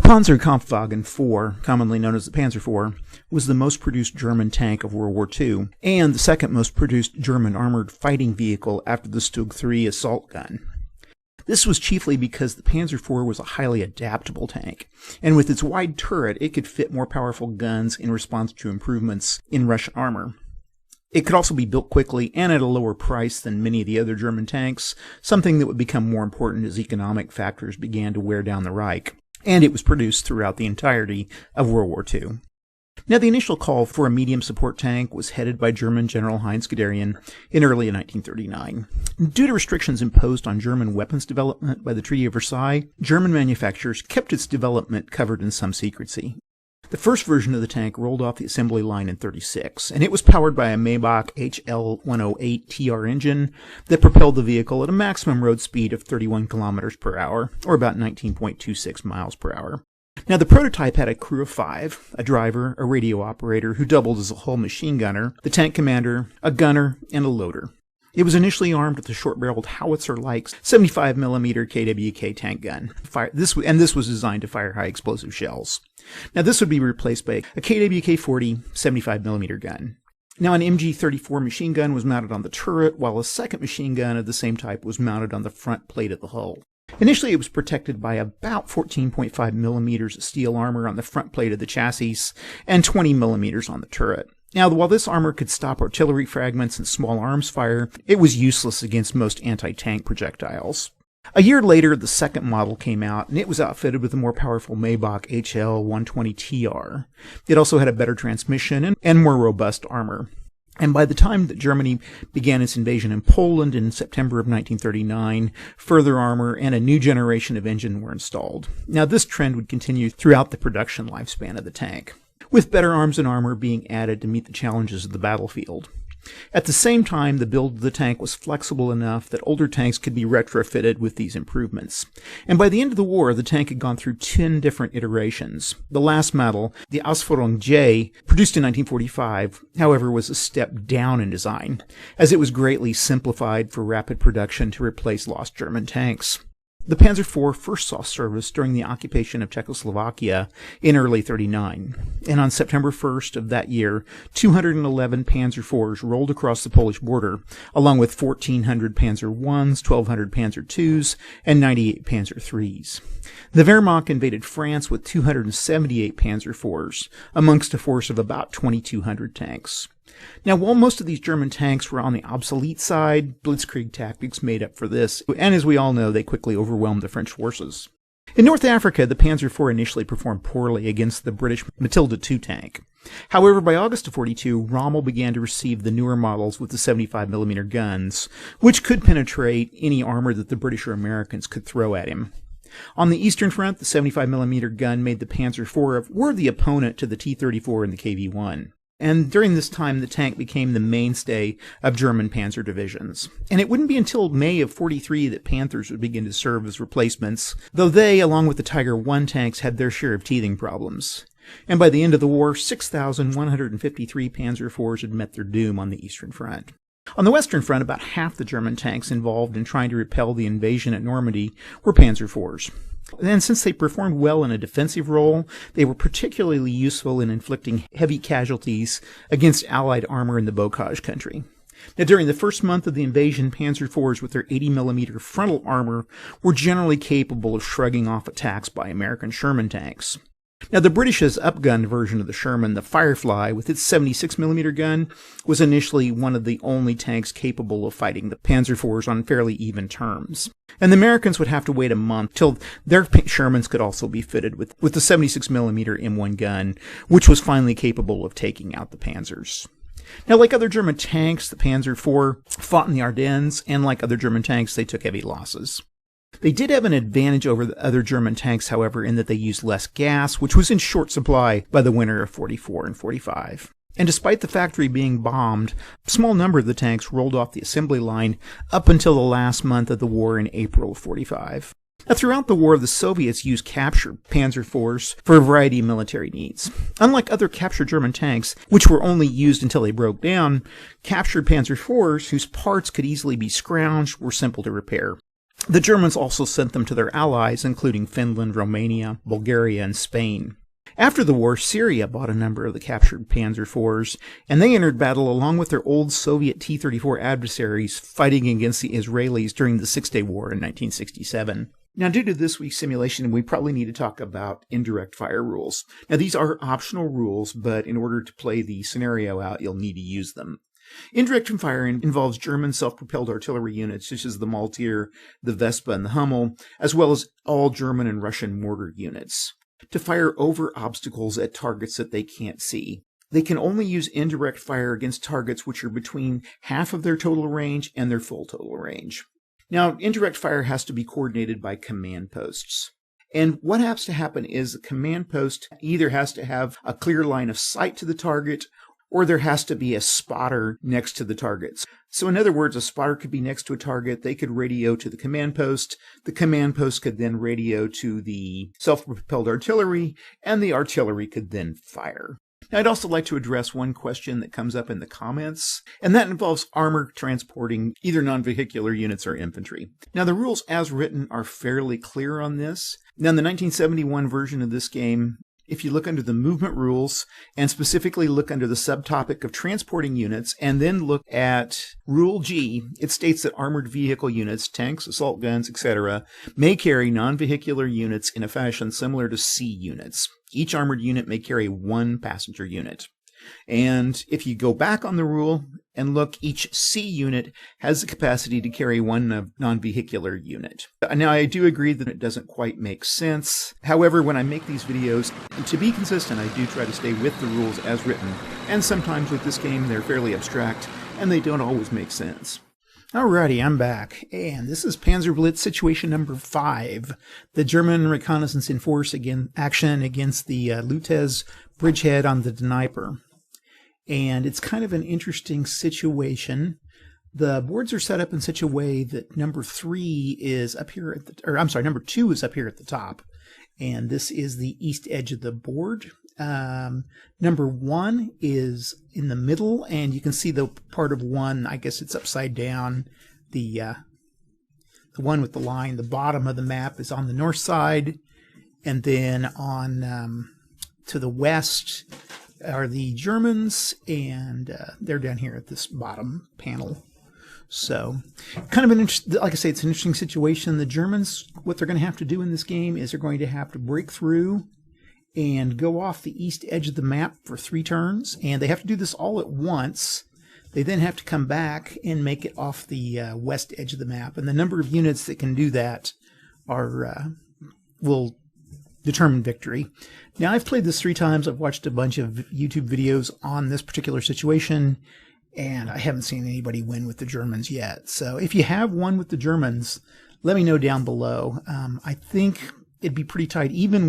Panzerkampfwagen IV, commonly known as the Panzer IV, was the most produced German tank of World War II, and the second most produced German armored fighting vehicle after the Stug III assault gun. This was chiefly because the Panzer IV was a highly adaptable tank, and with its wide turret it could fit more powerful guns in response to improvements in Russian armor. It could also be built quickly and at a lower price than many of the other German tanks, something that would become more important as economic factors began to wear down the Reich, and it was produced throughout the entirety of World War II. Now, the initial call for a medium support tank was headed by German General Heinz Guderian in early 1939. Due to restrictions imposed on German weapons development by the Treaty of Versailles, German manufacturers kept its development covered in some secrecy. The first version of the tank rolled off the assembly line in 1936, and it was powered by a Maybach HL-108TR engine that propelled the vehicle at a maximum road speed of 31 kilometers per hour, or about 19.26 miles per hour. Now, the prototype had a crew of 5, a driver, a radio operator who doubled as a hull machine gunner, the tank commander, a gunner, and a loader. It was initially armed with a short-barreled howitzer-like 75mm KWK tank gun. This was designed to fire high-explosive shells. Now, this would be replaced by a KWK-40 75mm gun. Now, an MG-34 machine gun was mounted on the turret, while a second machine gun of the same type was mounted on the front plate of the hull. Initially, it was protected by about 14.5mm of steel armor on the front plate of the chassis and 20mm on the turret. Now, while this armor could stop artillery fragments and small arms fire, it was useless against most anti-tank projectiles. A year later, the second model came out, and it was outfitted with a more powerful Maybach HL-120TR. It also had a better transmission and more robust armor. And by the time that Germany began its invasion in Poland in September of 1939, further armor and a new generation of engine were installed. Now, this trend would continue throughout the production lifespan of the tank, with better arms and armor being added to meet the challenges of the battlefield. At the same time, the build of the tank was flexible enough that older tanks could be retrofitted with these improvements. And by the end of the war, the tank had gone through 10 different iterations. The last model, the Ausführung J, produced in 1945, however, was a step down in design, as it was greatly simplified for rapid production to replace lost German tanks. The Panzer IV first saw service during the occupation of Czechoslovakia in early 1939, and on September 1st of that year, 211 Panzer IVs rolled across the Polish border, along with 1,400 Panzer Is, 1,200 Panzer IIs, and 98 Panzer IIIs. The Wehrmacht invaded France with 278 Panzer IVs, amongst a force of about 2,200 tanks. Now, while most of these German tanks were on the obsolete side, blitzkrieg tactics made up for this, and as we all know, they quickly overwhelmed the French forces. In North Africa, the Panzer IV initially performed poorly against the British Matilda II tank. However, by August of 1942, Rommel began to receive the newer models with the 75mm guns, which could penetrate any armor that the British or Americans could throw at him. On the Eastern Front, the 75mm gun made the Panzer IV a worthy opponent to the T-34 and the KV-1. And during this time, the tank became the mainstay of German panzer divisions. And it wouldn't be until May of 1943 that Panthers would begin to serve as replacements, though they, along with the Tiger I tanks, had their share of teething problems. And by the end of the war, 6,153 Panzer IVs had met their doom on the Eastern Front. On the Western Front, about half the German tanks involved in trying to repel the invasion at Normandy were Panzer IVs. And since they performed well in a defensive role, they were particularly useful in inflicting heavy casualties against Allied armor in the Bocage country. Now, during the first month of the invasion, Panzer IVs with their 80mm frontal armor were generally capable of shrugging off attacks by American Sherman tanks. Now, the British's upgunned version of the Sherman, the Firefly, with its 76mm gun, was initially one of the only tanks capable of fighting the Panzer IVs on fairly even terms. And the Americans would have to wait a month till their Shermans could also be fitted with the 76mm M1 gun, which was finally capable of taking out the Panzers. Now, like other German tanks, the Panzer IV fought in the Ardennes, and like other German tanks, they took heavy losses. They did have an advantage over the other German tanks, however, in that they used less gas, which was in short supply by the winter of 1944 and 1945. And despite the factory being bombed, a small number of the tanks rolled off the assembly line up until the last month of the war in April of 1945. Now, throughout the war, the Soviets used captured Panzer IVs for a variety of military needs. Unlike other captured German tanks, which were only used until they broke down, captured Panzer IVs, whose parts could easily be scrounged, were simple to repair. The Germans also sent them to their allies, including Finland, Romania, Bulgaria, and Spain. After the war, Syria bought a number of the captured Panzer IVs, and they entered battle along with their old Soviet T-34 adversaries, fighting against the Israelis during the Six-Day War in 1967. Now, due to this week's simulation, we probably need to talk about indirect fire rules. Now, these are optional rules, but in order to play the scenario out, you'll need to use them. Indirect fire involves German self-propelled artillery units, such as the Maltier, the Vespa, and the Hummel, as well as all German and Russian mortar units, to fire over obstacles at targets that they can't see. They can only use indirect fire against targets which are between half of their total range and their full total range. Now, indirect fire has to be coordinated by command posts. And what has to happen is the command post either has to have a clear line of sight to the target, or there has to be a spotter next to the targets. So in other words, a spotter could be next to a target, they could radio to the command post could then radio to the self-propelled artillery, and the artillery could then fire. Now, I'd also like to address one question that comes up in the comments, and that involves armor transporting either non-vehicular units or infantry. Now, the rules as written are fairly clear on this. Now, in the 1971 version of this game, if you look under the movement rules, and specifically look under the subtopic of transporting units, and then look at Rule G, it states that armored vehicle units, tanks, assault guns, etc., may carry non-vehicular units in a fashion similar to C units. Each armored unit may carry one passenger unit. And if you go back on the rule and look, each C unit has the capacity to carry one non-vehicular unit. Now, I do agree that it doesn't quite make sense. However, when I make these videos, to be consistent, I do try to stay with the rules as written. And sometimes with this game, they're fairly abstract, and they don't always make sense. Alrighty, I'm back, and this is Panzerblitz situation number 5, the German reconnaissance in force action against the Lutezh Bridgehead on the Dnieper. And it's kind of an interesting situation. The boards are set up in such a way that number 3 is up here at number 2 is up here at the top, and this is the east edge of the board. Number 1 is in the middle, and you can see the part of 1, I guess it's upside down. The one with the line, the bottom of the map is on the north side, and then on to the west are the Germans, and they're down here at this bottom panel. So, kind of like I say, it's an interesting situation. The Germans, what they're going to have to do in this game is they're going to have to break through and go off the east edge of the map for 3 turns, and they have to do this all at once. They then have to come back and make it off the west edge of the map, and the number of units that can do that will determine victory. Now, I've played this 3 times. I've watched a bunch of YouTube videos on this particular situation, and I haven't seen anybody win with the Germans yet. So if you have won with the Germans, let me know down below. I think it'd be pretty tight, even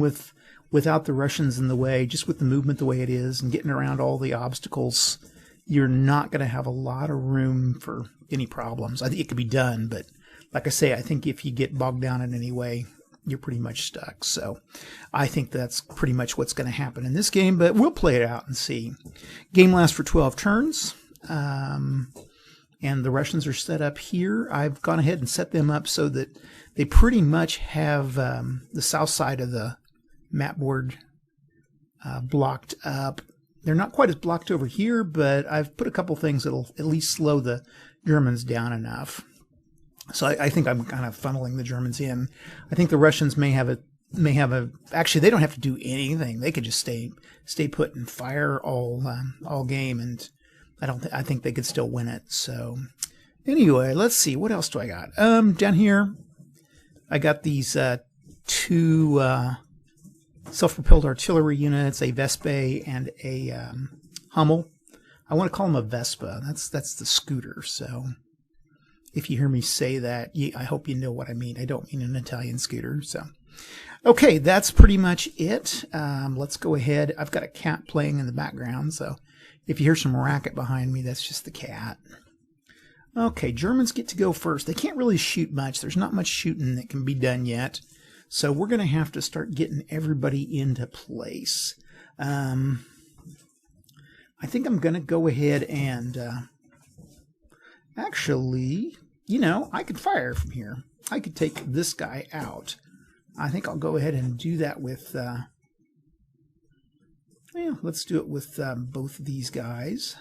without the Russians in the way, just with the movement the way it is and getting around all the obstacles. You're not going to have a lot of room for any problems. I think it could be done, but like I say, I think if you get bogged down in any way, you're pretty much stuck. So I think that's pretty much what's going to happen in this game, but we'll play it out and see. Game lasts for 12 turns, and the Russians are set up here. I've gone ahead and set them up so that they pretty much have the south side of the map board blocked up. They're not quite as blocked over here, but I've put a couple things that'll at least slow the Germans down enough. So I think I'm kind of funneling the Germans in. I think the Russians may have a. Actually, they don't have to do anything. They could just stay put and fire all game, and I think they could still win it. So anyway, let's see, what else do I got? Down here, I got these 2 self-propelled artillery units, a Vespa and a Hummel. I want to call them a Vespa. That's the scooter. So if you hear me say that, I hope you know what I mean. I don't mean an Italian scooter. So, okay, that's pretty much it. Let's go ahead. I've got a cat playing in the background, so if you hear some racket behind me, that's just the cat. Okay, Germans get to go first. They can't really shoot much. There's not much shooting that can be done yet. So we're going to have to start getting everybody into place. I think I'm going to go ahead and actually, I could fire from here. I could take this guy out. I think I'll go ahead and do that with, well, let's do it with both of these guys.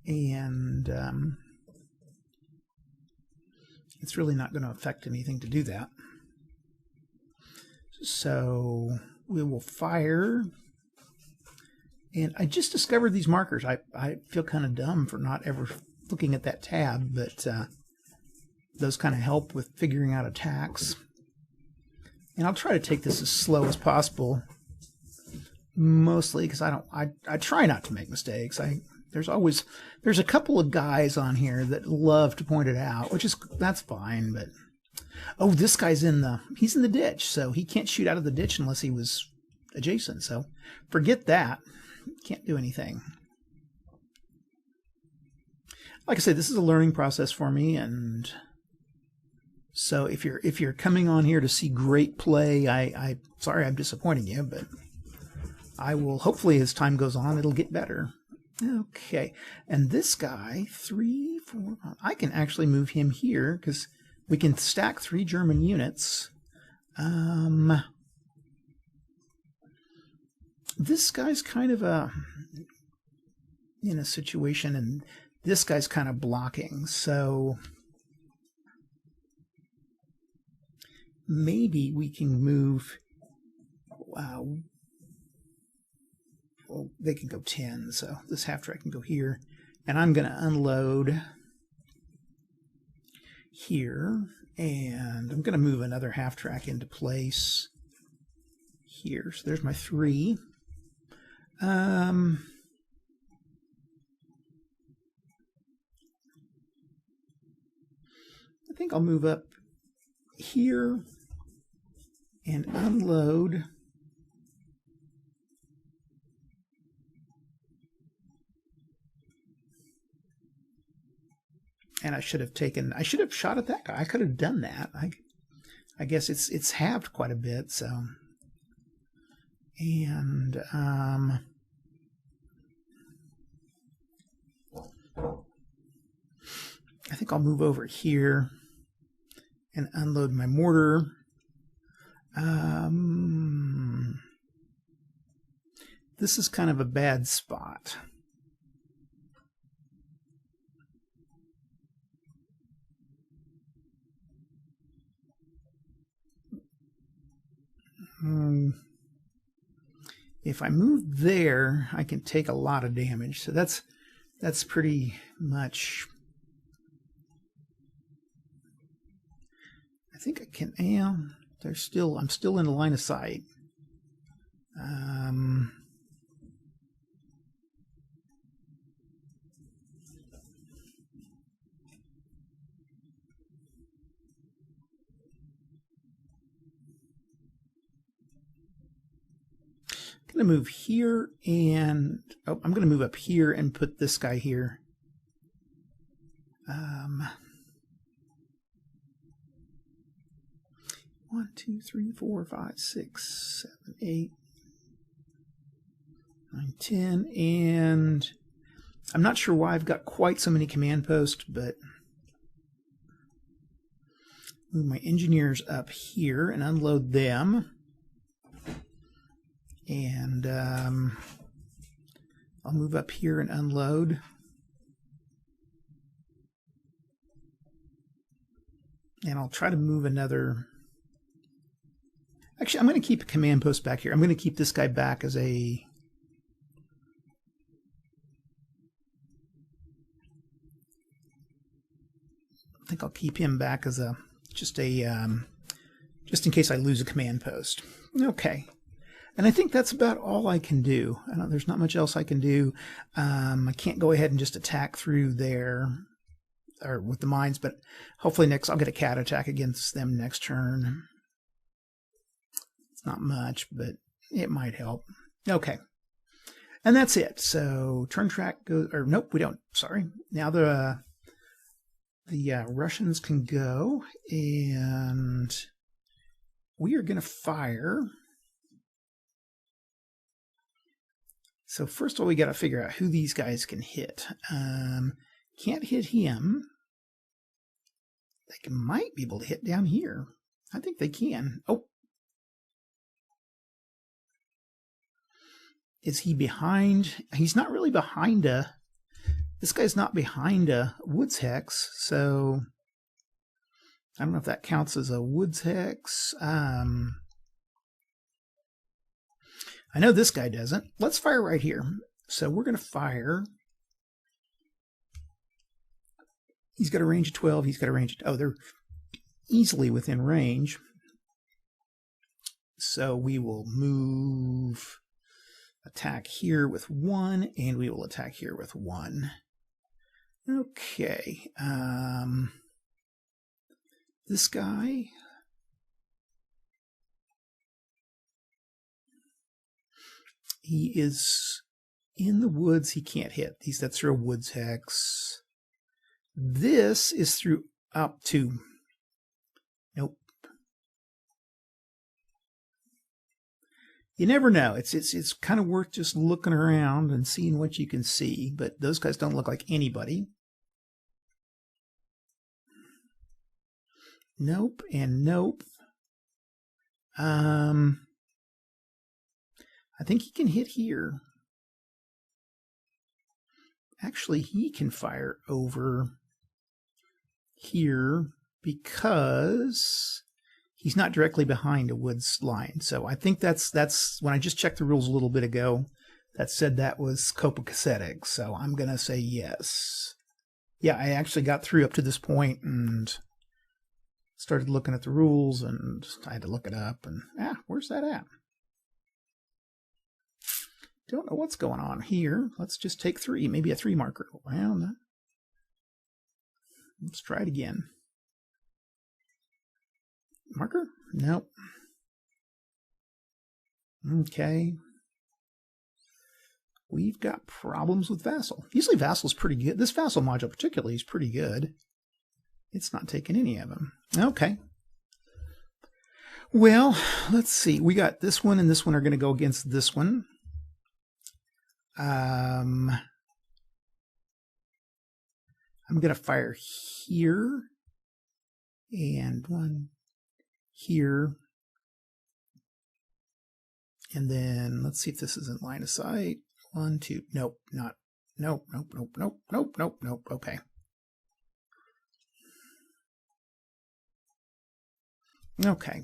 And it's really not going to affect anything to do that. So we will fire. And I just discovered these markers. I feel kind of dumb for not ever looking at that tab, but those kind of help with figuring out attacks. And I'll try to take this as slow as possible, mostly because I try not to make mistakes. There's a couple of guys on here that love to point it out, that's fine, but oh, this guy's he's in the ditch, so he can't shoot out of the ditch unless he was adjacent. So forget that. Can't do anything. Like I said, this is a learning process for me, and so if you're coming on here to see great play, I sorry I'm disappointing you, but I will, hopefully as time goes on, it'll get better. Okay, and this guy, 3, 4, 5, I can actually move him here because we can stack 3 German units. This guy's kind of in a situation, and this guy's kind of blocking, so maybe we can move. Well, they can go 10, so this half track can go here, and I'm going to unload here, and I'm going to move another half track into place here. So there's my 3. I think I'll move up here and unload and I should have shot at that guy. I could have done that. I guess it's halved quite a bit, so. And I think I'll move over here and unload my mortar. This is kind of a bad spot. If I move there, I can take a lot of damage. So that's pretty much. I think I can. Yeah, I'm still in the line of sight. I'm going to move here and I'm going to move up here and put this guy here. 1, 2, 3, 4, 5, 6, 7, 8, 9, 10, and I'm not sure why I've got quite so many command posts, but move my engineers up here and unload them. And I'll move up here and unload. And I'll try to move another. Actually, I'm going to keep a command post back here. I'm going to keep this guy back as a. I think I'll keep him back as a just in case I lose a command post. Okay. And I think that's about all I can do. There's not much else I can do. I can't go ahead and just attack through there or with the mines, but hopefully I'll get a cat attack against them next turn. It's not much, but it might help. Okay. And that's it. So turn track goes, or nope, we don't. Sorry. Now the Russians can go, and we are going to fire. So first of all, we got to figure out who these guys can hit. Can't hit him. They might be able to hit down here. I think they can. Oh. Is he behind? He's not really behind a... This guy's not behind a woods hex, so... I don't know if that counts as a woods hex. I know this guy doesn't. Let's fire right here. So we're going to fire... He's got a range of 12. He's got a range of... Oh, they're easily within range. So we will move... Attack here with 1, and we will attack here with 1. Okay. This guy... He is in the woods. He can't hit. That's through a woods hex. This is through up to... Nope. You never know. It's kind of worth just looking around and seeing what you can see. But those guys don't look like anybody. Nope and nope. I think he can hit here. Actually, he can fire over here because he's not directly behind a woods line. So I think that's when I just checked the rules a little bit ago, that said that was copacetic. So I'm going to say yes. Yeah, I actually got through up to this point and started looking at the rules, and I had to look it up, and where's that at? Don't know what's going on here. Let's just take 3, maybe a 3 marker. Well, let's try it again. Marker? Nope. Okay. We've got problems with Vassal. Usually Vassal's pretty good. This Vassal module particularly is pretty good. It's not taking any of them. Okay. Well, let's see. We got this one and this one are going to go against this one. I'm going to fire here and 1 here. And then let's see if this is in line of sight. 1, 2. Nope, not. Nope, nope, nope, nope, nope, nope, nope. Okay. Okay.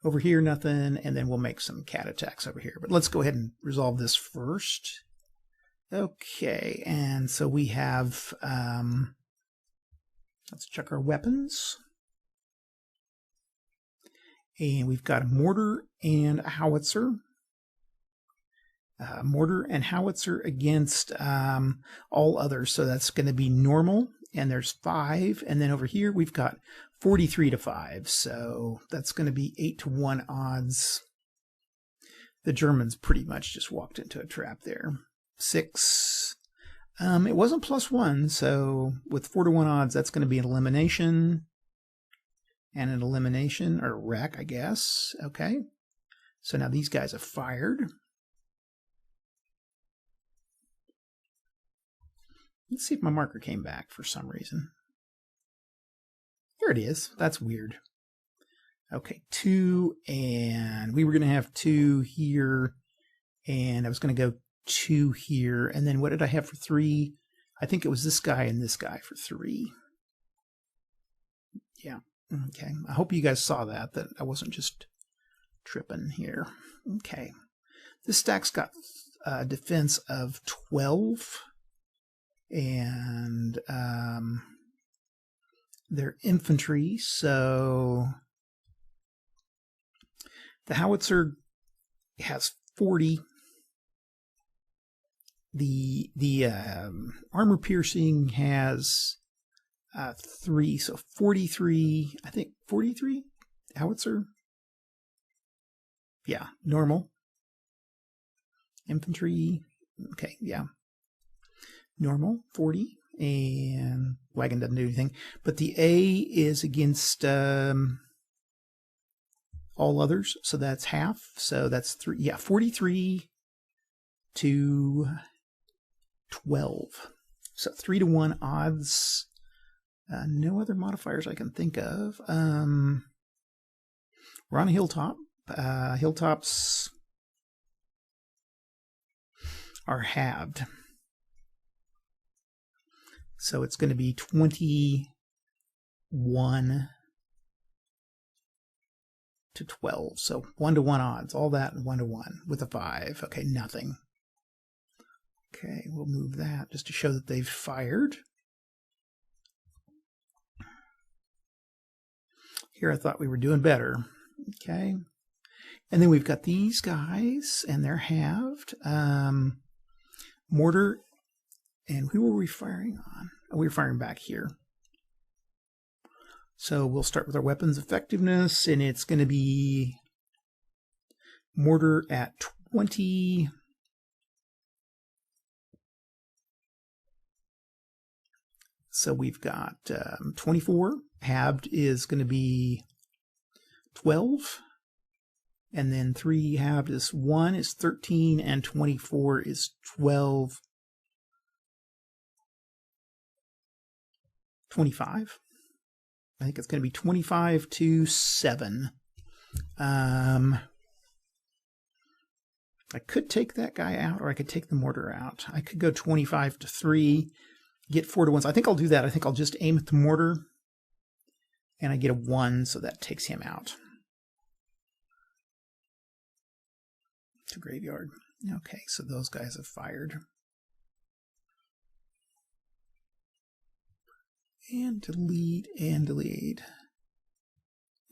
Over here, nothing, and then we'll make some cat attacks over here. But let's go ahead and resolve this first. Okay, and so we have, let's check our weapons. And we've got a mortar and a howitzer. Mortar and howitzer against all others, so that's going to be normal, and there's 5. And then over here, we've got 43-5, so that's going to be 8-1 odds. The Germans pretty much just walked into a trap there. 6. It wasn't +1, so with 4-1 odds, that's going to be an elimination. And an elimination, or wreck, I guess. Okay. So now these guys have fired. Let's see if my marker came back for some reason. Here it is. That's weird. Okay, 2, and we were going to have 2 here, and I was going to go 2 here, and then what did I have for 3? I think it was this guy and this guy for 3. Yeah, okay. I hope you guys saw that I wasn't just tripping here. Okay. This stack's got a defense of 12, and they're infantry, so the howitzer has 40. The armor piercing has 3, so 43. I think 43 howitzer. Yeah, normal. Infantry. Okay, yeah. Normal 40, and wagon doesn't do anything. But the A is against all others, so that's half. So that's 3. Yeah, 43 to 12. So 3-1 odds. No other modifiers I can think of. We're on a hilltop. Hilltops are halved. So it's going to be 21 to 12. So 1-to-1 odds. All that 1-to-1 with a 5. Okay, nothing. Okay, we'll move that just to show that they've fired. Here I thought we were doing better. Okay. And then we've got these guys, and they're halved. Mortar, and who were we firing on? Oh, we were firing back here. So we'll start with our weapons effectiveness, and it's going to be mortar at 20. So we've got 24. Halved is going to be 12. And then 3 halved is 1 is 13, and 24 is 12. 25. I think it's going to be 25 to 7. I could take that guy out, or I could take the mortar out. I could go 25 to 3, get 4 to 1. So I think I'll do that. I think I'll just aim at the mortar, and I get a 1, so that takes him out. To graveyard. Okay, so those guys have fired. And delete, and delete.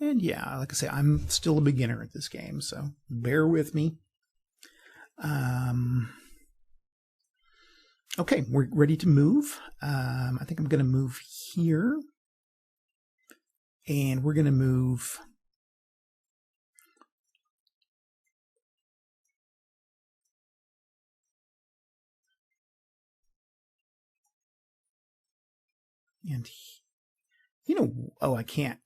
And yeah, like I say, I'm still a beginner at this game, so bear with me. Okay, we're ready to move. I think I'm going to move here. And we're going to move... And, you know, oh, I can't.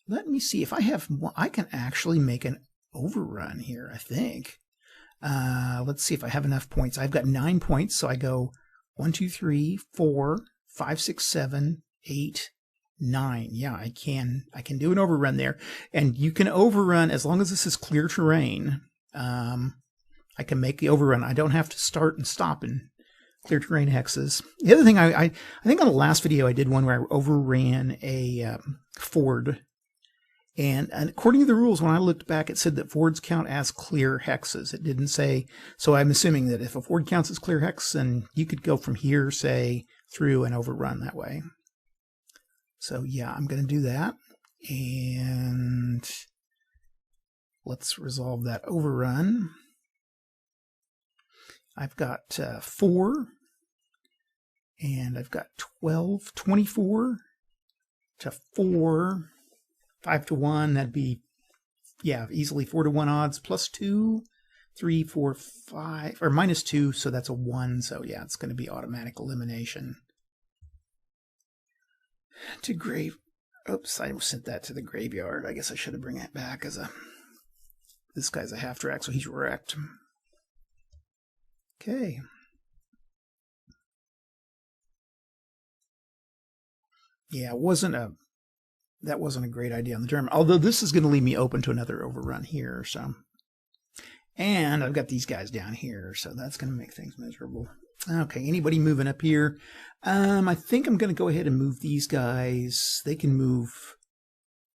Let me see if I have, I can actually make an overrun here, I think. Let's see if I have enough points. I've got 9 points, so I go 1, 2, 3, 4, 5, 6, 7, 8, 9. Yeah, I can do an overrun there. And you can overrun as long as this is clear terrain. I can make the overrun. I don't have to start and stop in clear terrain hexes. The other thing, I think on the last video I did one where I overran a ford. And according to the rules, when I looked back, it said that fords count as clear hexes. It didn't say, so I'm assuming that if a ford counts as clear hex, then you could go from here, say, through and overrun that way. So yeah, I'm going to do that. And let's resolve that overrun. I've got 4, and I've got 12, 24 to 4, 5 to 1. That'd be, yeah, easily 4 to 1 odds, plus 2, 3, 4, 5, or minus 2, so that's a 1. So yeah, it's going to be automatic elimination. To grave, oops, I sent that to the graveyard. I guess I should have bring it back as a, this guy's a half track, so he's wrecked. Okay. Yeah, that wasn't a great idea on the German. Although this is going to leave me open to another overrun here, so. And I've got these guys down here, so that's going to make things miserable. Okay, anybody moving up here? I think I'm going to go ahead and move these guys. They can move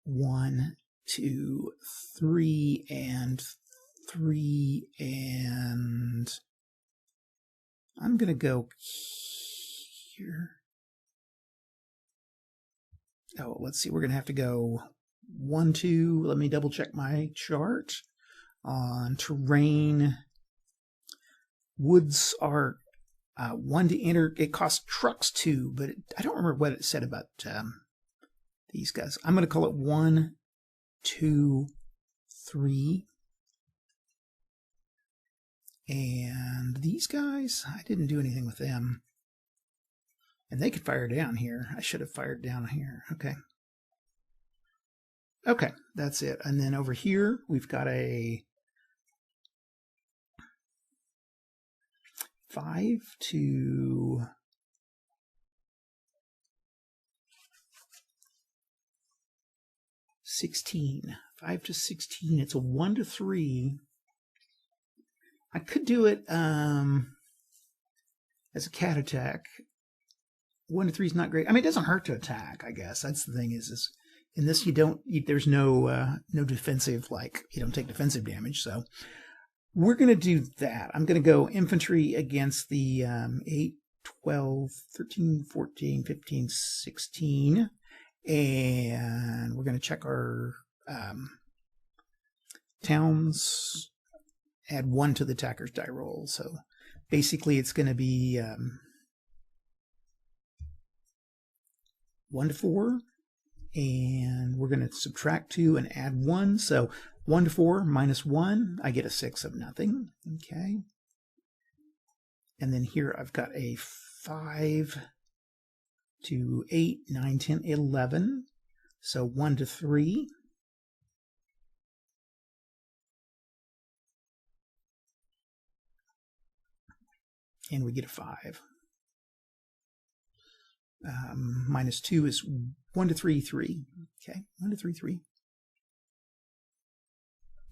1, 2, 3, and 3, and I'm going to go here. Oh, let's see. We're going to have to go 1, 2. Let me double check my chart. On terrain, woods are 1 to enter. It costs trucks 2, but I don't remember what it said about these guys. I'm going to call it 1, 2, 3. And these guys, I didn't do anything with them. And they could fire down here. I should have fired down here. Okay. Okay, that's it. And then over here, we've got a 5 to 16. 5 to 16. It's a 1 to 3. I could do it as a cat attack. 1 to 3 is not great. I mean, it doesn't hurt to attack, I guess. That's the thing is in this there's no defensive, like you don't take defensive damage. So we're going to do that. I'm going to go infantry against the 8, 12, 13, 14, 15, 16. And we're going to check our towns, add 1 to the attacker's die roll. So basically it's going to be 1 to 4. And we're going to subtract 2 and add 1. So 1 to 4 minus 1, I get a 6 of nothing. Okay. And then here I've got a 5 to 8, 9, 10, 11. So 1 to 3. And we get a 5. Minus 2 is 1 to 3, 3. Okay, 1 to 3, 3.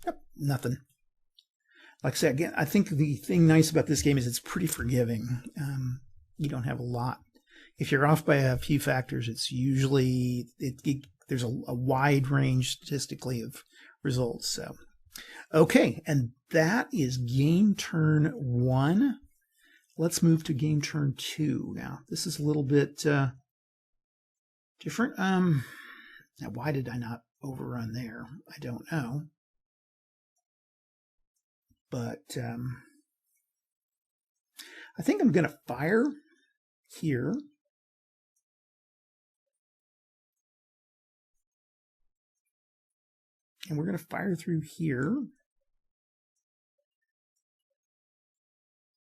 Yep, nothing. Like I said, again, I think the thing nice about this game is it's pretty forgiving. You don't have a lot. If you're off by a few factors, it's usually, there's a wide range statistically of results. So, okay, and that is game turn 1. Let's move to game turn 2. Now, this is a little bit different. Now, why did I not overrun there? I don't know. But I think I'm going to fire here. And we're going to fire through here.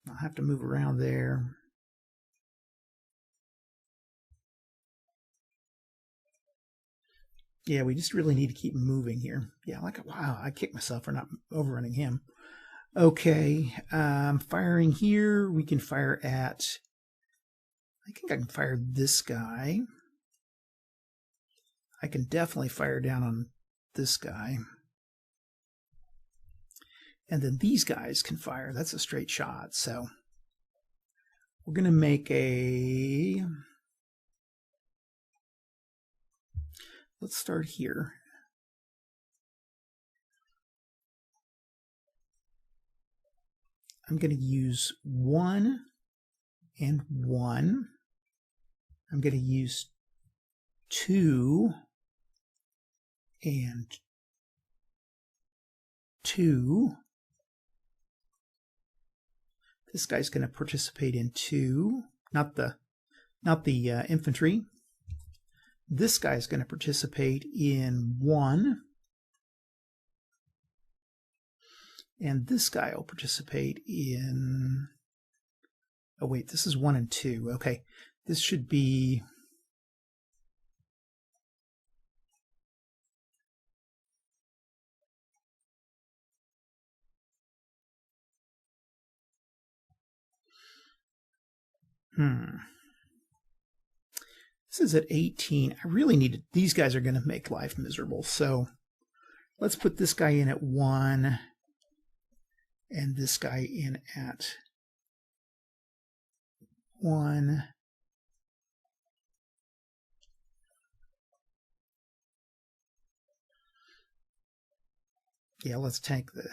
I'll have to move around there. Yeah, we just really need to keep moving here. Yeah, like, wow, I kicked myself for not overrunning him. Okay, firing here. We can fire at, I think I can fire this guy. I can definitely fire down on this guy. And then these guys can fire. That's a straight shot. So we're going to make a... Let's start here. I'm going to use 1 and 1. I'm going to use 2 and 2. This guy's going to participate in 2, not the infantry. This guy's going to participate in 1. And this guy will participate in... Oh, wait, this is 1 and 2. Okay, this should be... This is at 18. I really need to... These guys are going to make life miserable. So let's put this guy in at 1 and this guy in at 1. Yeah, let's tank the...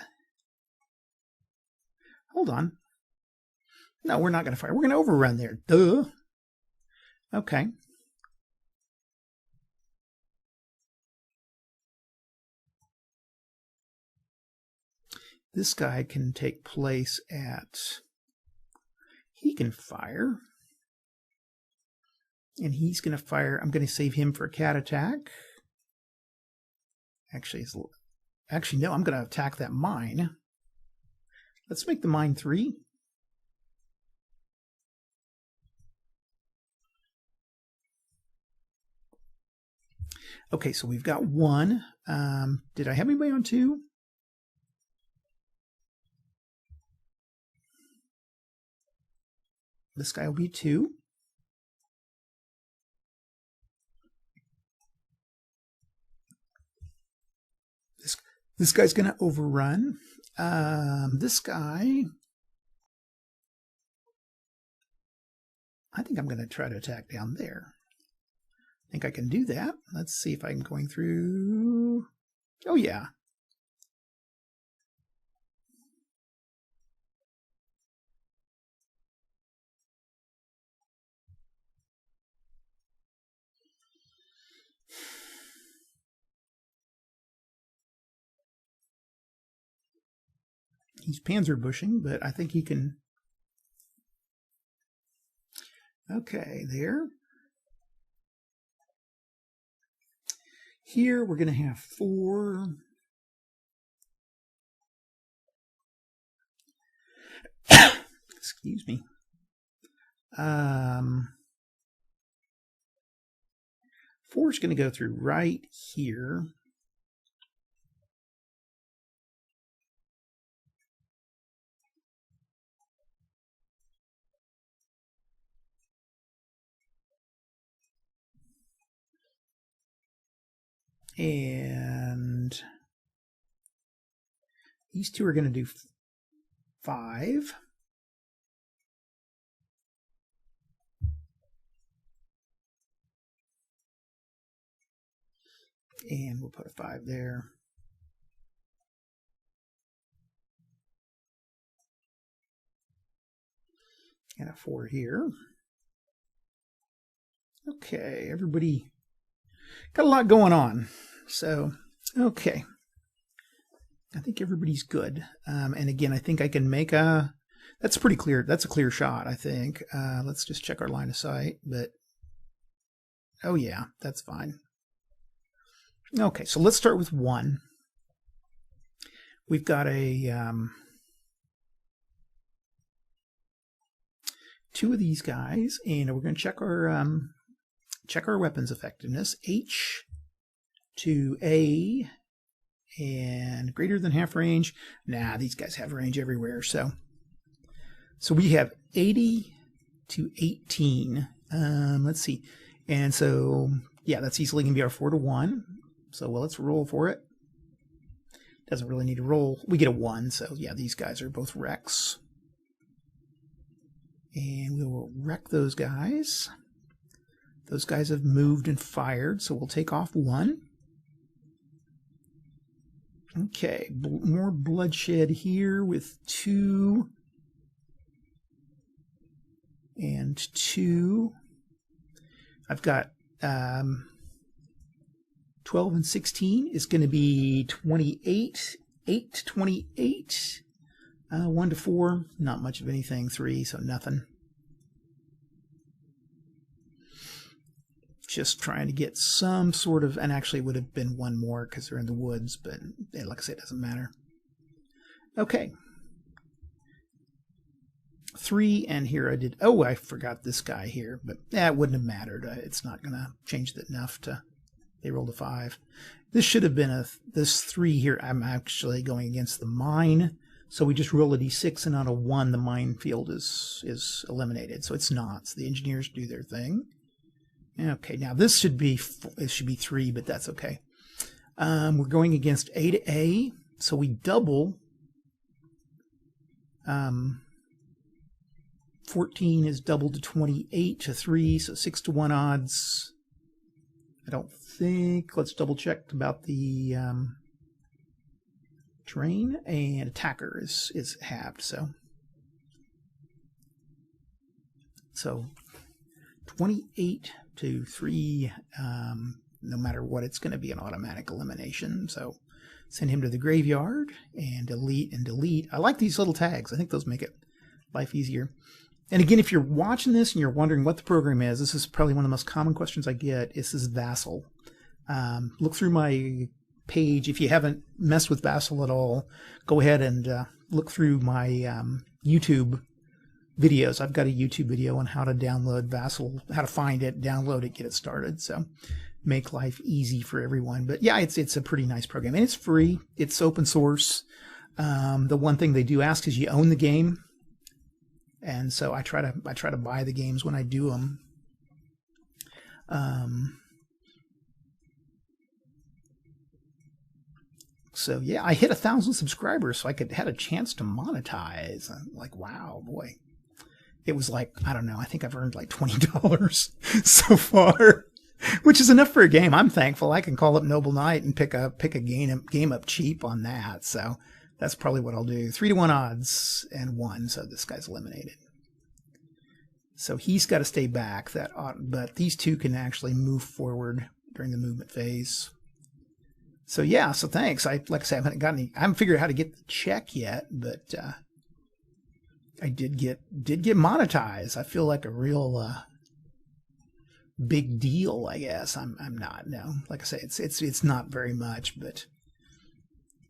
Hold on. No, we're not going to fire. We're going to overrun there. Duh. Okay. This guy can take place at... He can fire. And he's going to fire... I'm going to save him for a cat attack. Actually, no, I'm going to attack that mine. Let's make the mine 3. Okay, so we've got 1. Did I have anybody on 2? This guy will be 2. This guy's going to overrun. This guy, I think I'm going to try to attack down there. I think I can do that. Let's see if I'm going through. Oh, yeah. He's panzer bushing, but I think he can. Okay, there. Here we're going to have 4. Excuse me. 4 is going to go through right here. And these 2 are going to do 5. And we'll put a 5 there. And a 4 here. Okay, everybody got a lot going on. So, okay. I think everybody's good. And again, I think I can make a... That's pretty clear. That's a clear shot, I think. Let's just check our line of sight. But, oh yeah, that's fine. Okay, so let's start with 1. We've got a... 2 of these guys, and we're going to check our weapons effectiveness. H to A, and greater than half range. Nah, these guys have range everywhere. So we have 80 to 18. Let's see. And so, yeah, that's easily going to be our 4 to 1. So, well, let's roll for it. Doesn't really need to roll. We get a 1. So, yeah, these guys are both wrecks. And we will wreck those guys. Those guys have moved and fired, so we'll take off 1. Okay, more bloodshed here with 2 and 2. I've got 12 and 16 is going to be 28, 8 to 28. 1 to 4, not much of anything. 3, so nothing. Just trying to get some sort of, and actually it would have been 1 more because they're in the woods, but like I said, it doesn't matter. Okay. 3, and here I did, oh, I forgot this guy here, but it wouldn't have mattered. It's not going to change it enough to, they rolled a 5. This should have been this 3 here. I'm actually going against the mine. So we just roll a d6, and on a 1, the minefield is eliminated. So it's not. So the engineers do their thing. Okay, now this should be 3, but that's okay. We're going against A to A, so we double. 14 is doubled to 28 to 3, so 6 to 1 odds. I don't think. Let's double check about the terrain, and attacker is halved. So 28 to 3, no matter what, it's going to be an automatic elimination. So send him to the graveyard and delete and delete. I like these little tags. I think those make it life easier. And again, if you're watching this and you're wondering what the program is, this is probably one of the most common questions I get. This is Vassal. Look through my page. If you haven't messed with Vassal at all, go ahead and look through my YouTube videos. I've got a YouTube video on how to download Vassal, how to find it, download it, get it started. So make life easy for everyone. But yeah, it's a pretty nice program, and it's free. It's open source. The one thing they do ask is you own the game, and so I try to buy the games when I do them. So yeah, I hit 1,000 subscribers, so I had a chance to monetize. I'm like, wow, boy. It was like, I don't know, I think I've earned like $20 so far, which is enough for a game. I'm thankful. I can call up Noble Knight and pick a game up cheap on that. So that's probably what I'll do. 3-to-1 odds and 1, so this guy's eliminated. So he's got to stay back. But these two can actually move forward during the movement phase. So yeah, so thanks. Like I said, I haven't figured out how to get the check yet, but I did get monetized. I feel like a real big deal, I guess. I'm not, no. Like I say, it's not very much, but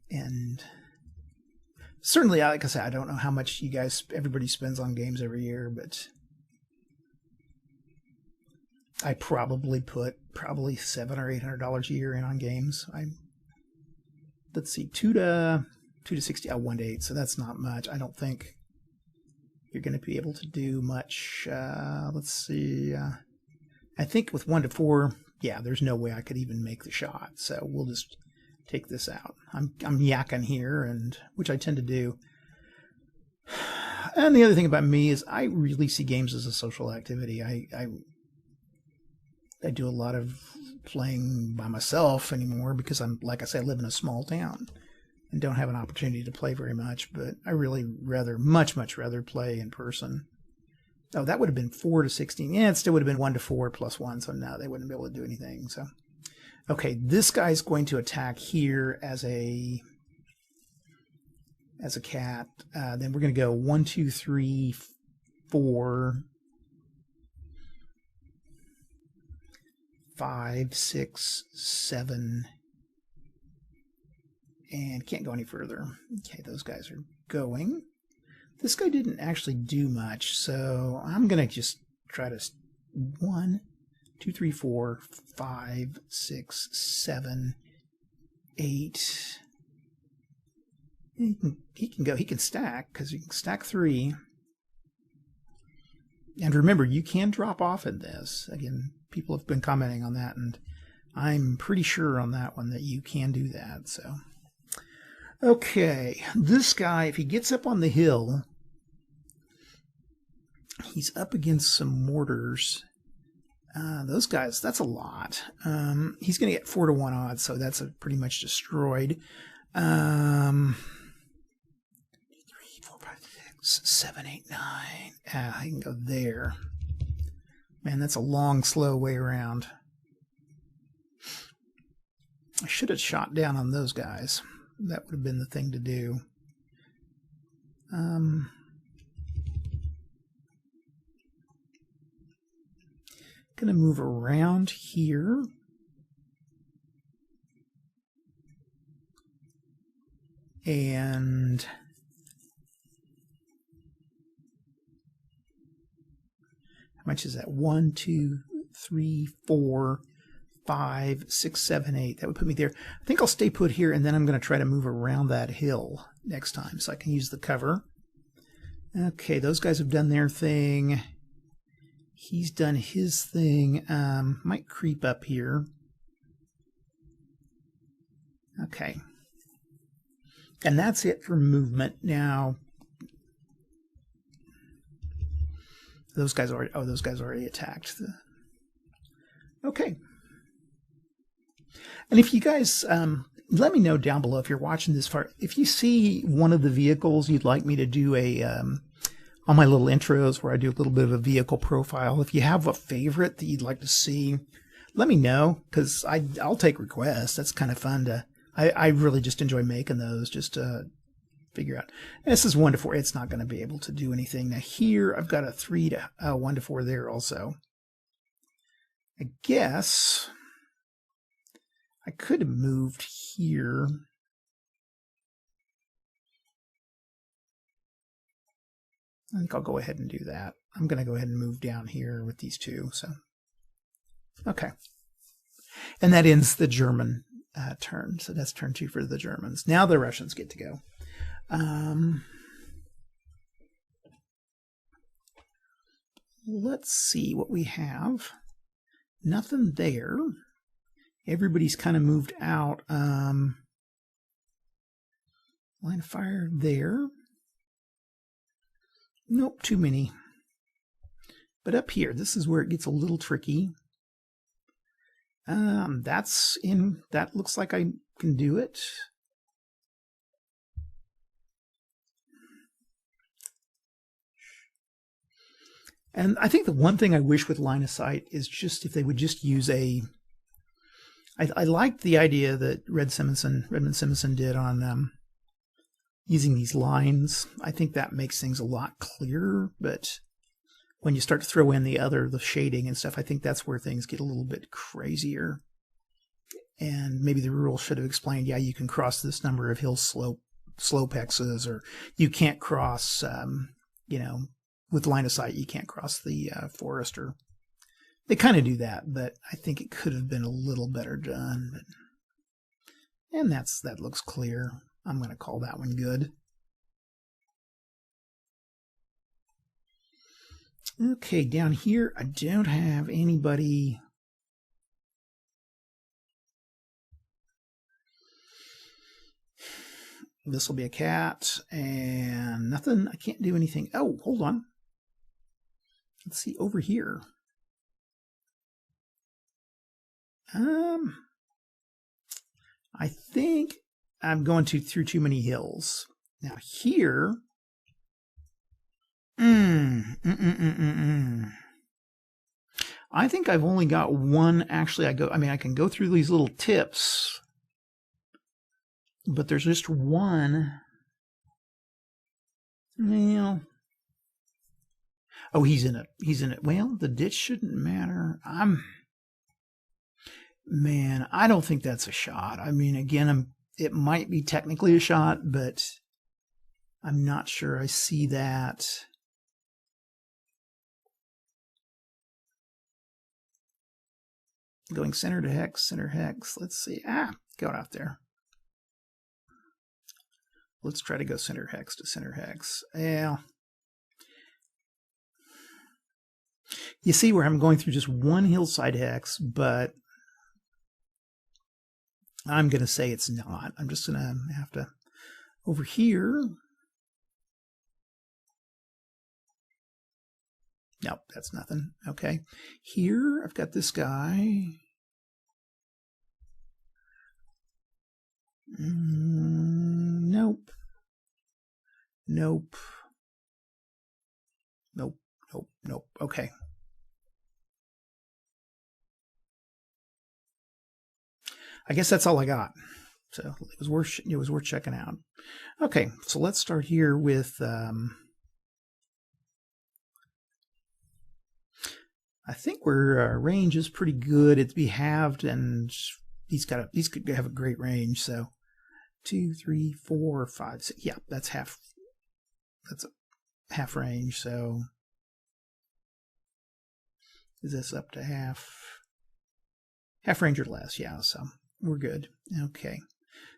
and certainly, like I said, I don't know how much everybody spends on games every year, but I probably put $700 or $800 a year in on games. Let's see, 2 to 60, 1 to 8. So that's not much. I don't think you're going to be able to do much. Let's see. I think with 1 to 4, yeah, there's no way I could even make the shot. So we'll just take this out. I'm yakking here, and which I tend to do. And the other thing about me is I really see games as a social activity. I do a lot of playing by myself anymore because like I say, I live in a small town and don't have an opportunity to play very much, but I really much rather play in person. Oh, that would have been 4 to 16. Yeah, it still would have been 1 to 4 plus 1, so no, they wouldn't be able to do anything. So, okay, this guy's going to attack here as a cat. Then we're going to go 1, 2, 3, 4, 5, 6, 7, and can't go any further. Okay, those guys are going. This guy didn't actually do much, so I'm going to just try to 1, 2, 3, 4, 5, 6, 7, 8. He can go. He can stack because he can stack 3. And remember, you can drop off in this. Again, people have been commenting on that, and I'm pretty sure on that one that you can do that. So, okay, this guy, if he gets up on the hill, he's up against some mortars. Those guys, that's a lot. He's going to get 4 to 1 odds, so that's pretty much destroyed. 3, 4, 5, 6, 7, 8, 9. I can go there. Man, that's a long, slow way around. I should have shot down on those guys. That would have been the thing to do. Going to move around here. And how much is that? 1, 2, 3, 4, 5, 6, 7, 8. That would put me there. I think I'll stay put here, and then I'm going to try to move around that hill next time so I can use the cover. Okay, those guys have done their thing. He's done his thing. Might creep up here. Okay. And that's it for movement. Now, those guys already attacked. Okay. And if you guys, let me know down below if you're watching this far. If you see one of the vehicles you'd like me to do on my little intros where I do a little bit of a vehicle profile, if you have a favorite that you'd like to see, let me know, because I'll take requests. That's kind of fun to... I really just enjoy making those just to figure out. And this is 1 to 4. It's not going to be able to do anything. Now here I've got a 3 to 1 to 4 there also. I guess I could have moved here. I think I'll go ahead and do that. I'm going to go ahead and move down here with these two. So, okay. And that ends the German turn. So that's turn 2 for the Germans. Now the Russians get to go. Let's see what we have. Nothing there. Everybody's kind of moved out. Line of fire there. Nope, too many. But up here, this is where it gets a little tricky. That looks like I can do it. And I think the one thing I wish with line of sight is just if they would just use a... I liked the idea that Redmond Simonson did on using these lines. I think that makes things a lot clearer, but when you start to throw in the shading and stuff, I think that's where things get a little bit crazier. And maybe the rule should have explained, yeah, you can cross this number of hill slope hexes, or you can't cross, with line of sight, you can't cross the forest. Or they kind of do that, but I think it could have been a little better done. And that looks clear. I'm going to call that one good. Okay, down here, I don't have anybody. This will be a cat, and nothing. I can't do anything. Oh, hold on. Let's see over here. I think I'm going through too many hills. Now here. I think I've only got one. Actually, I can go through these little tips, but there's just one. Well, oh, he's in it. He's in it. Well, the ditch shouldn't matter. Man, I don't think that's a shot. I mean, again, it might be technically a shot, but I'm not sure I see that. Going center to hex, center hex. Let's see. Got out there. Let's try to go center hex to center hex. Yeah. You see where I'm going through just one hillside hex, but I'm going to say it's not. I'm just going to have to, over here. Nope, that's nothing. Okay. Here, I've got this guy. Nope. Nope. Nope. Nope. Nope. Okay. I guess that's all I got. So it was worth checking out. Okay, so let's start here with I think where range is pretty good. It's be halved, and these could have a great range. So 2, 3, 4, 5, 6. Yeah, that's half. That's a half range. So is this up to half range or less? Yeah. So we're good. Okay.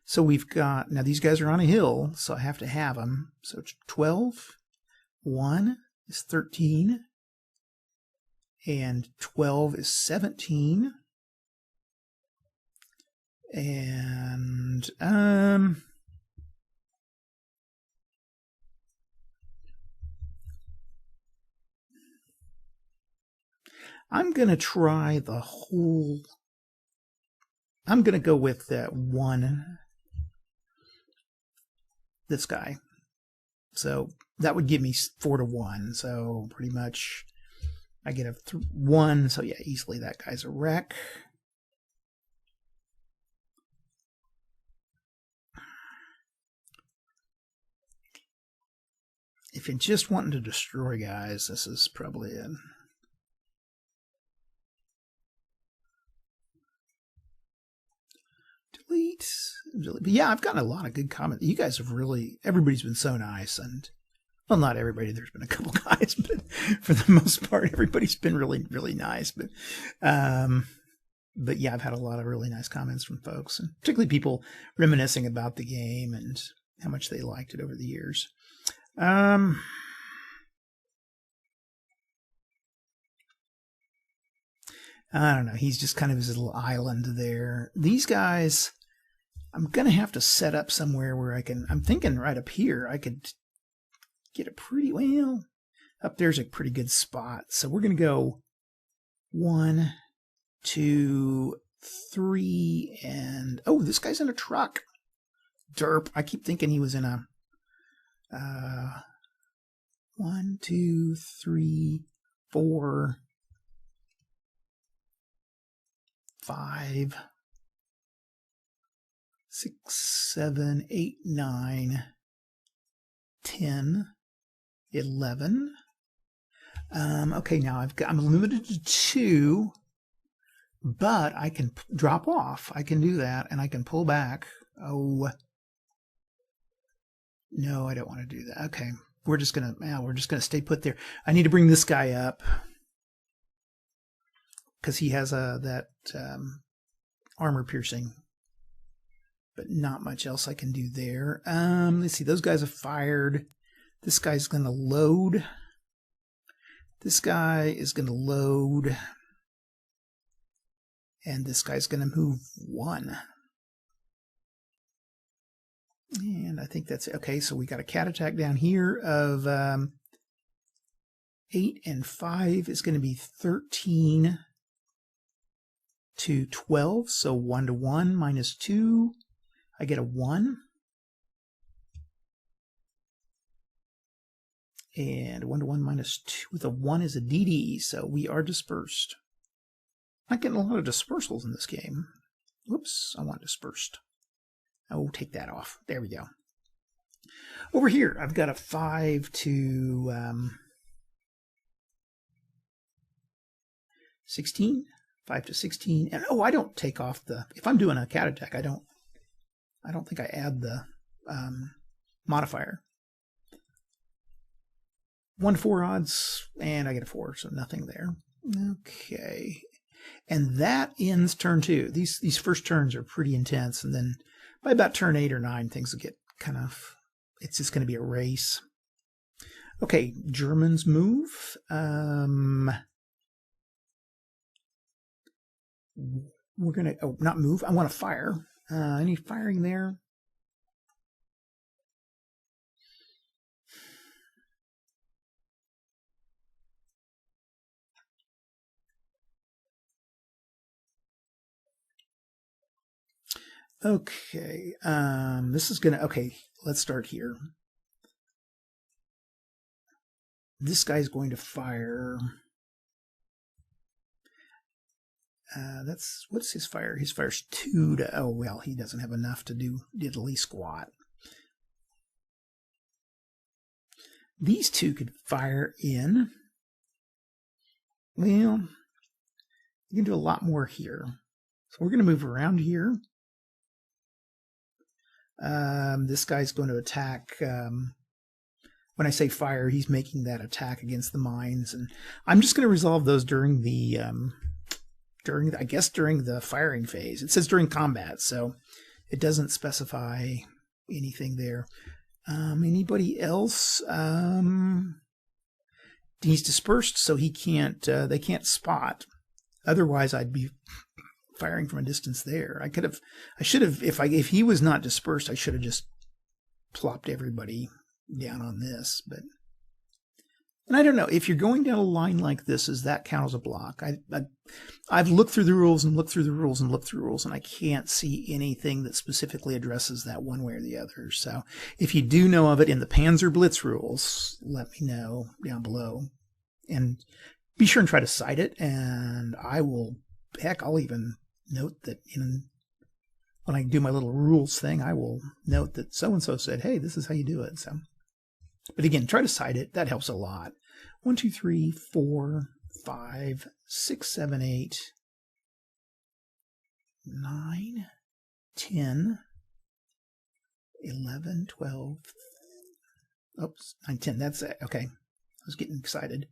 So we've got, now these guys are on a hill, so I have to have them. So it's 12. 1 is 13. And 12 is 17. And I'm going to try the whole. I'm going to go with that one. This guy. So that would give me 4 to 1. So pretty much I get a 1. So yeah, easily that guy's a wreck. If you're just wanting to destroy guys, this is probably it. Delete. But yeah, I've gotten a lot of good comments. You guys have really, everybody's been so nice. And, well, not everybody. There's been a couple guys, but for the most part, everybody's been really, really nice. But yeah, I've had a lot of really nice comments from folks, and particularly people reminiscing about the game and how much they liked it over the years. I don't know. He's just kind of his little island there. These guys, I'm going to have to set up somewhere where I can, I'm thinking right up here, I could get a pretty, well, up there's a pretty good spot. So we're going to go 1, 2, 3, and, oh, this guy's in a truck. Derp. I keep thinking he was in a, 1, 2, 3, 4, 5, 6, 7, 8, 9, 10, 11. Okay, now I'm limited to 2, but I can drop off. I can do that, and I can pull back. Oh, no, I don't want to do that. Okay, we're just gonna stay put there. I need to bring this guy up because he has that armor piercing, but not much else I can do there. Let's see. Those guys have fired. This guy's going to load. This guy is going to load. And this guy's going to move 1. And I think that's it. Okay, so we got a cat attack down here of 8 and 5 is going to be 13 to 12. So 1 to 1 minus 2. I get a 1. And 1 to 1 minus 2 with a 1 is a DD, so we are dispersed. I'm getting a lot of dispersals in this game. Whoops, I want dispersed. Oh, take that off. There we go. Over here, I've got a 5 to 16. 5 to 16. And oh, I don't take off the, if I'm doing a cat attack, I don't think I add the modifier. 1 to 4 odds, and I get a 4, so nothing there. Okay. And that ends turn 2. These first turns are pretty intense, and then by about turn 8 or 9, things will get kind of, it's just going to be a race. Okay, Germans move. We're going to, oh, not move. I want to fire. Any firing there? Okay, this is gonna, okay, let's start here. This guy's going to fire, what's his fire? His fire's 2 to, oh, well, he doesn't have enough to do diddly squat. These two could fire in, well, you can do a lot more here. So we're going to move around here. This guy's going to attack. When I say fire, he's making that attack against the mines, and I'm just going to resolve those during the I guess during the firing phase. It says during combat, so it doesn't specify anything there. Anybody else? He's dispersed, so he can't. They can't spot. Otherwise, I'd be firing from a distance there. I should have, if he was not dispersed, I should have just plopped everybody down on this, but, and I don't know, if you're going down a line like this, does that count as a block? I've looked through the rules and looked through the rules and looked through rules, and I can't see anything that specifically addresses that one way or the other. So if you do know of it in the Panzerblitz rules, let me know down below, and be sure and try to cite it, and I will, heck, I'll even note that when I do my little rules thing, I will note that so-and-so said, hey, this is how you do it. So, but again, try to cite it. That helps a lot. 1, 2, 3, 4, 5, 6, 7, 8, 9, 10, 11, 12, oops, 9, 10. That's it. Okay. I was getting excited.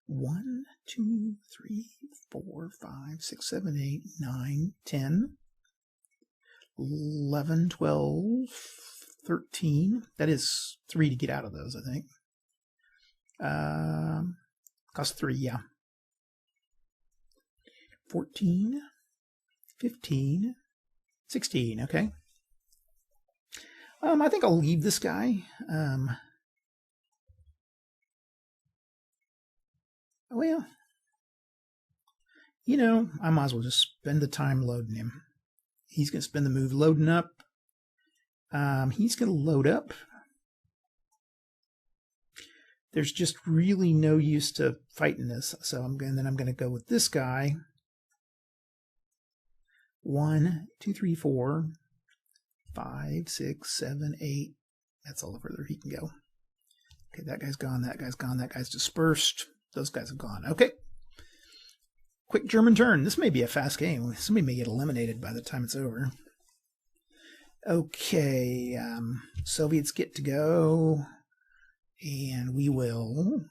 1, 2, 3, 4, 5, 6, 7, 8, 9, 10, 11, 12, 13. That is 3 to get out of those, I think. Cost 3, yeah. 14, 15, 16, okay. I think I'll leave this guy. Well, you know, I might as well just spend the time loading him. He's going to spend the move loading up. He's going to load up. There's just really no use to fighting this. So I'm going to go with this guy. 1, 2, 3, 4, 5, 6, 7, 8. That's all the further he can go. Okay, that guy's gone, that guy's gone, that guy's dispersed. Those guys have gone. Okay. Quick German turn. This may be a fast game. Somebody may get eliminated by the time it's over. Okay, Soviets get to go. And we will...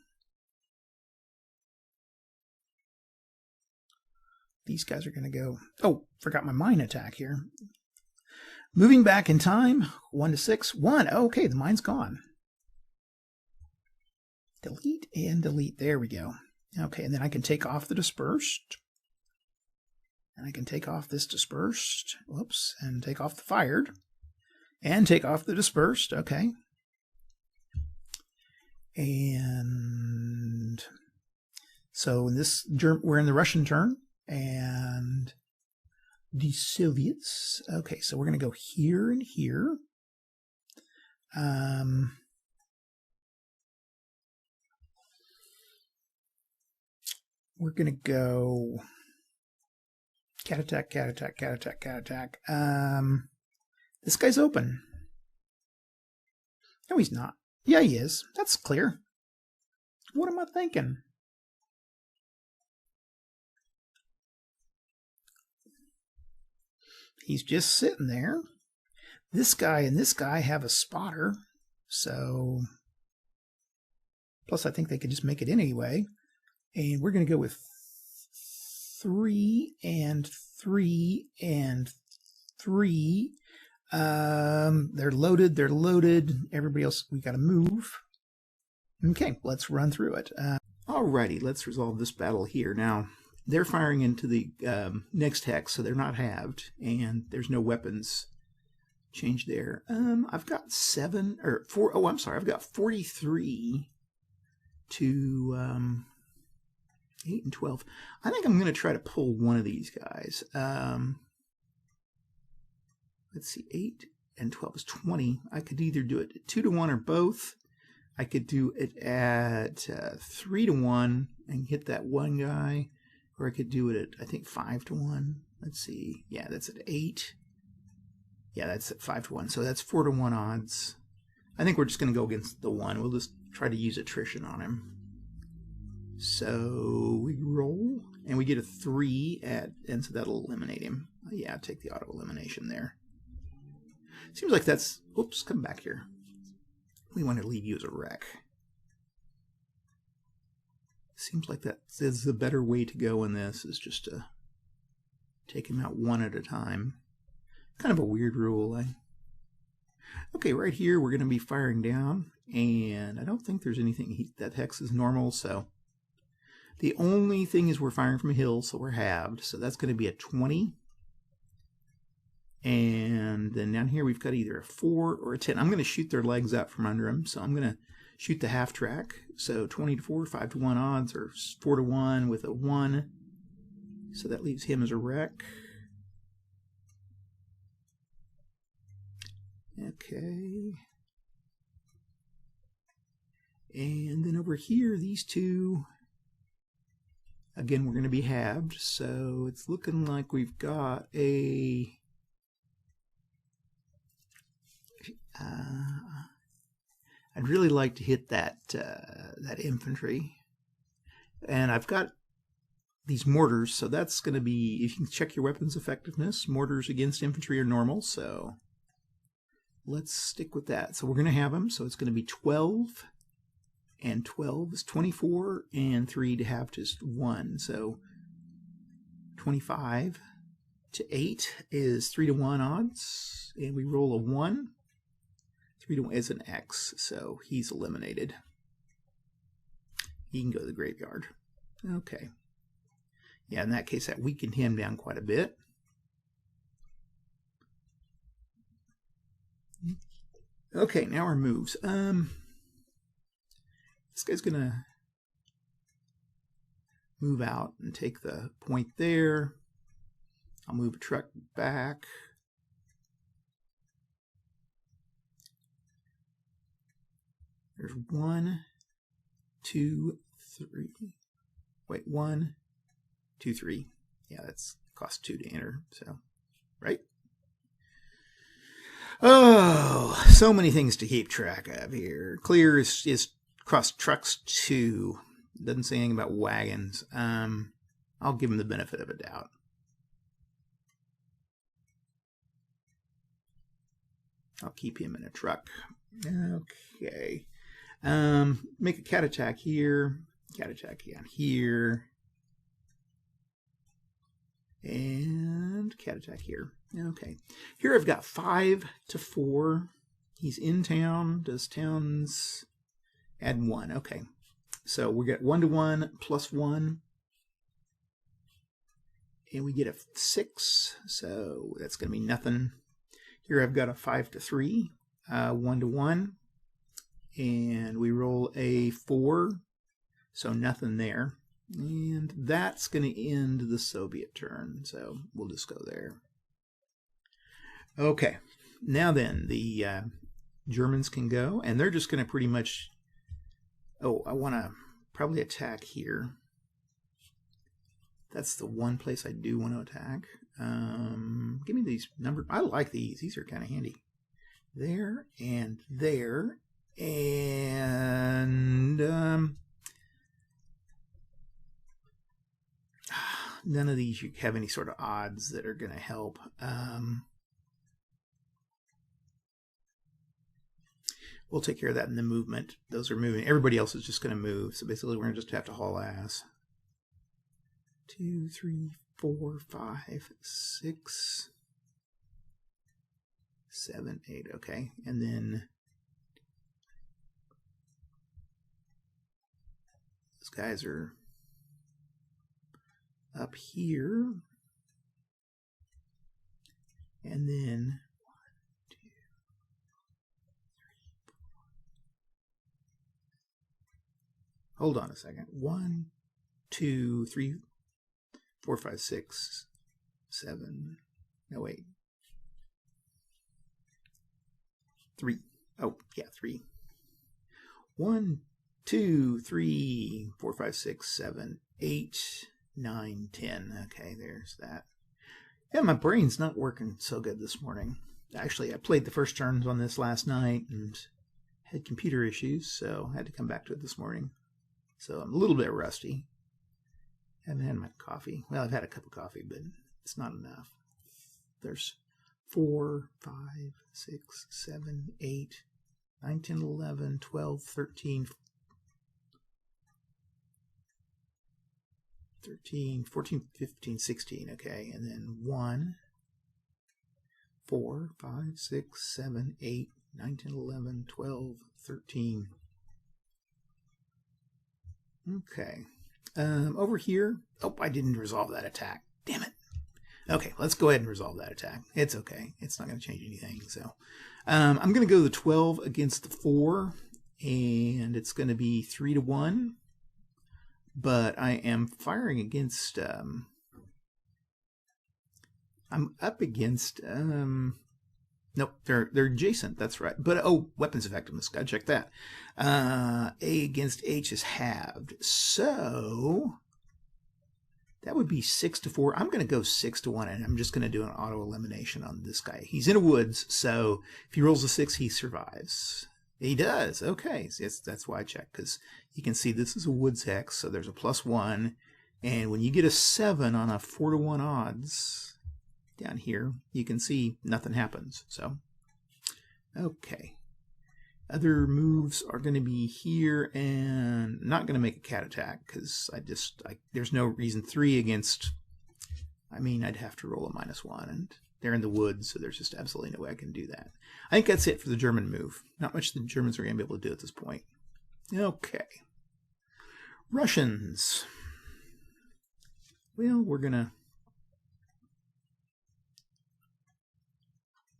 These guys are going to go... Oh, forgot my mine attack here. Moving back in time. 1 to 6. 1. Okay, the mine's gone. Delete and delete. There we go. Okay, and then I can take off the dispersed. And I can take off this dispersed. Whoops. And take off the fired. And take off the dispersed. Okay. And so in this, we're in the Russian turn. And the Soviets. Okay, so we're going to go here and here. We're going to go cat attack, cat attack, cat attack, cat attack. This guy's open. No, he's not. Yeah, he is. That's clear. What am I thinking? He's just sitting there. This guy and this guy have a spotter. So, plus I think they could just make it in anyway. And we're going to go with 3 and 3 and 3. They're loaded. They're loaded. Everybody else, we got to move. Okay, let's run through it. Alrighty, let's resolve this battle here. Now, they're firing into the next hex, so they're not halved, and there's no weapons change there. I've got 7 or 4. Oh, I'm sorry. I've got 43 to 8 and 12. I think I'm going to try to pull one of these guys. Let's see, 8 and 12 is 20. I could either do it 2 to 1 or both. I could do it at 3 to 1 and hit that one guy, or I could do it at, I think, 5 to 1. Let's see. Yeah, that's at 8. Yeah, that's at 5 to 1. So that's 4 to 1 odds. I think we're just going to go against the 1. We'll just try to use attrition on him. So we roll, and we get a 3 at, and so that'll eliminate him. Yeah, take the auto elimination there. Seems like that's, oops, come back here. We want to leave you as a wreck. Seems like that is the better way to go in this, is just to take him out one at a time. Kind of a weird rule. Okay, right here we're going to be firing down, and I don't think there's anything, that hex is normal, so the only thing is we're firing from a hill, so we're halved, so that's going to be a 20. And then down here we've got either a 4 or a 10. I'm going to shoot their legs out from under them, so I'm going to shoot the half track. So 20 to 4, 5 to 1 odds, or 4 to 1 with a 1. So that leaves him as a wreck. Okay. And then over here, these two, again, we're going to be halved. So it's looking like we've got a... I'd really like to hit that that infantry, and I've got these mortars, so that's going to be, if you can check your weapons effectiveness, mortars against infantry are normal, so let's stick with that. So we're going to have them, so it's going to be 12, and 12 is 24, and 3 to half is 1, so 25 to 8 is 3 to 1 odds, and we roll a 1. 3 to 1 is an X, so he's eliminated. He can go to the graveyard. Okay. Yeah, in that case, that weakened him down quite a bit. Okay, now our moves. This guy's gonna move out and take the point there. I'll move a truck back. There's 1, 2, 3. Wait, 1, 2, 3. Yeah, that's cost 2 to enter, so, right? Oh, so many things to keep track of here. Clear is cross trucks 2. Doesn't say anything about wagons. I'll give him the benefit of a doubt. I'll keep him in a truck. Okay. Make a cat attack here. Cat attack down here. And cat attack here. Okay. Here I've got 5 to 4. He's in town. Does towns add 1? Okay. So we get 1 to 1 plus 1. And we get a 6. So that's going to be nothing. Here I've got a 5 to 3. 1 to 1. And we roll a 4. So nothing there. And that's going to end the Soviet turn. So we'll just go there. Okay. Now then, the Germans can go. And they're just going to pretty much... Oh, I want to probably attack here. That's the one place I do want to attack. Give me these numbers. I like these. These are kind of handy. There and there. And none of these you have any sort of odds that are going to help. We'll take care of that in the movement. Those are moving. Everybody else is just going to move. So basically we're going to just have to haul ass. 2, 3, 4, 5, 6, 7, 8. Okay. And then those guys are up here. And then 1, 2, 3, 4. Hold on a second. 1, 2, 3, 4, 5, 6, 7. No, wait. 3. Oh, yeah, 3. 1, 2, 3, 4, 5, 6, 7, 8, 9, 10. Okay, there's that. Yeah, my brain's not working so good this morning. Actually, I played the first turns on this last night and had computer issues, so I had to come back to it this morning. So I'm a little bit rusty. Haven't had my coffee. Well, I've had a cup of coffee, but it's not enough. There's 4, 5, 6, 7, 8, 9, 10, 11, 12, 13, 14, 15, 16. Okay, and then 1, 4, 5, 6, 7, 8, 9, 10, 11, 12, 13. Okay. Over here, oh, I didn't resolve that attack. Damn it. Okay, let's go ahead and resolve that attack. It's okay. It's not going to change anything. So I'm going to go the 12 against the 4, and it's going to be 3 to 1. But I am firing against... I'm up against... Nope, they're adjacent. That's right. But, oh, weapons effectiveness. Gotta check that. A against H is halved. So that would be 6 to 4. I'm going to go 6 to 1, and I'm just going to do an auto elimination on this guy. He's in a woods, so if he rolls a 6, he survives. He does. Okay, so that's why I checked, because you can see this is a woods hex, so there's a +1, and when you get a 7 on a 4 to 1 odds down here, you can see nothing happens. So, okay. Other moves are going to be here, and I'm not going to make a cat attack because there's no reason. 3 against, I mean, I'd have to roll a -1, and they're in the woods, so there's just absolutely no way I can do that. I think that's it for the German move. Not much the Germans are going to be able to do at this point. Okay. Russians. Well, we're going to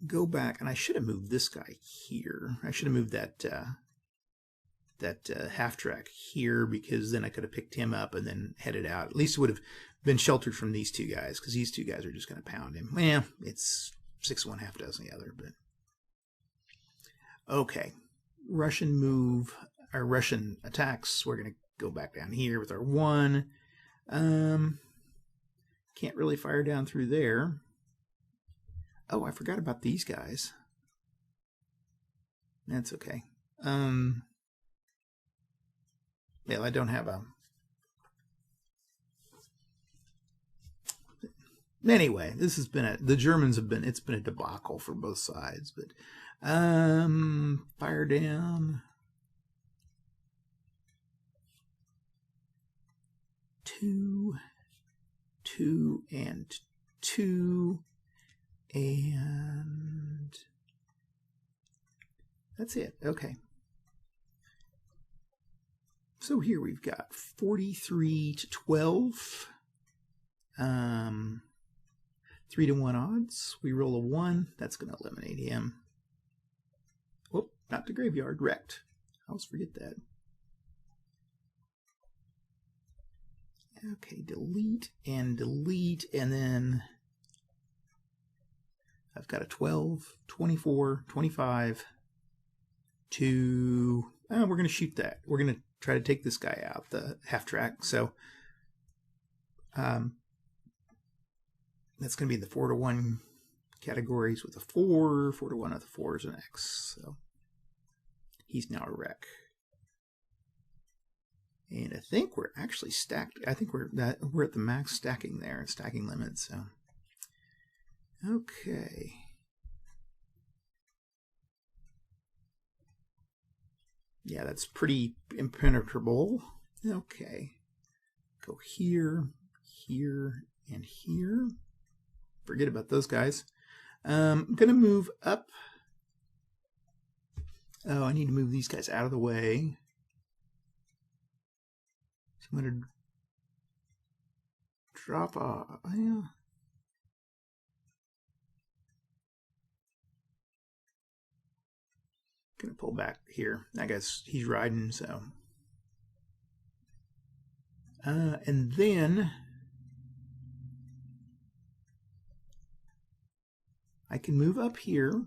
go back, and I should have moved this guy here. I should have moved that half track here, because then I could have picked him up and then headed out. At least it would have been sheltered from these two guys, because these two guys are just going to pound him. Well, it's 6 of one, half dozen the other, but okay. Russian move, our Russian attacks. We're going to go back down here with our 1. Can't really fire down through there. Oh, I forgot about these guys. That's okay. Well, I don't have a... Anyway, this has been the Germans have been, it's been a debacle for both sides, but fire down. 2, 2, and 2, and that's it. Okay. So here we've got 43 to 12. 3 to 1 odds. We roll a 1. That's going to eliminate him. Whoop, not the graveyard. Wrecked. I always forget that. Okay, delete, and then I've got a 12, 24, 25, to... we're going to shoot that. We're going to try to take this guy out, the half track. So that's going to be the 4 to 1 categories with a 4, 4 to 1 of the 4 is an X. So he's now a wreck. And I think we're actually stacked. I think we're at the max stacking there, stacking limit. So okay. Yeah, that's pretty impenetrable. Okay. Go here, here, and here. Forget about those guys. I'm going to move up. Oh, I need to move these guys out of the way. So I'm going to drop off. Yeah. Going to pull back here. I guess he's riding, so. And then I can move up here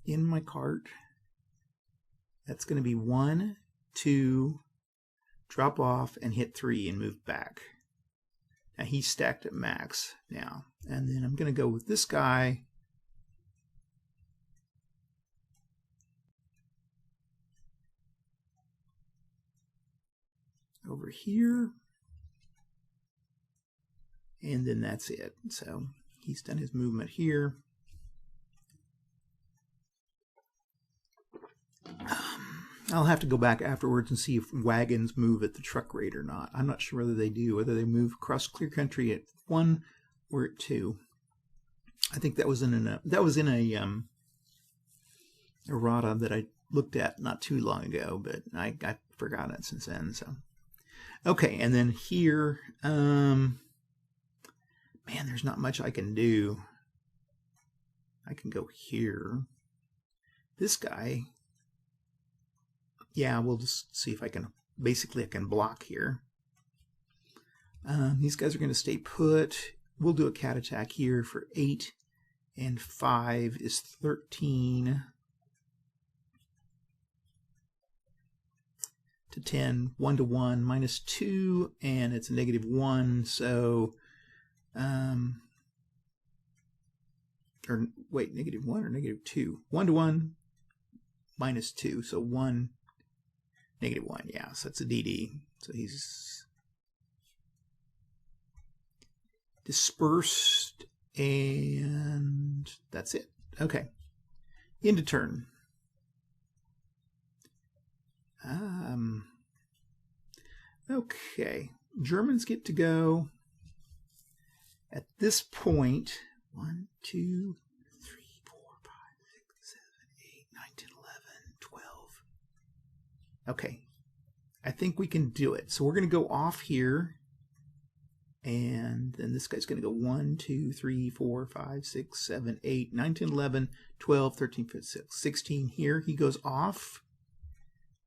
in my cart. That's going to be 1, 2, drop off and hit 3 and move back. Now he's stacked at max now. And then I'm going to go with this guy. Over here. And then that's it. So he's done his movement here. I'll have to go back afterwards and see if wagons move at the truck rate or not. I'm not sure whether they do, whether they move across clear country at 1 or at 2. I think that was in a errata that I looked at not too long ago, but I forgot it since then. So okay, and then here, man, there's not much I can do. I can go here. This guy, yeah, we'll just see if I can, basically I can block here. These guys are going to stay put. We'll do a cat attack here for 8, and 5 is 13. To 10, 1 to 1, minus 2, and it's a -1, so, or wait, -1 or -2? 1 to 1, minus 2, so 1, -1, yeah, so that's a DD. So he's dispersed, and that's it. Okay, into turn. Okay, Germans get to go at this point. 1, 2, 3, 4, 5, 6, 7, 8, 9, 10, 11, 12. Okay, I think we can do it. So we're going to go off here. And then this guy's going to go 1, 2, 3, 4, 5, 6, 7, 8, 9, 10, 11, 12, 13, 15, 16. Here he goes off.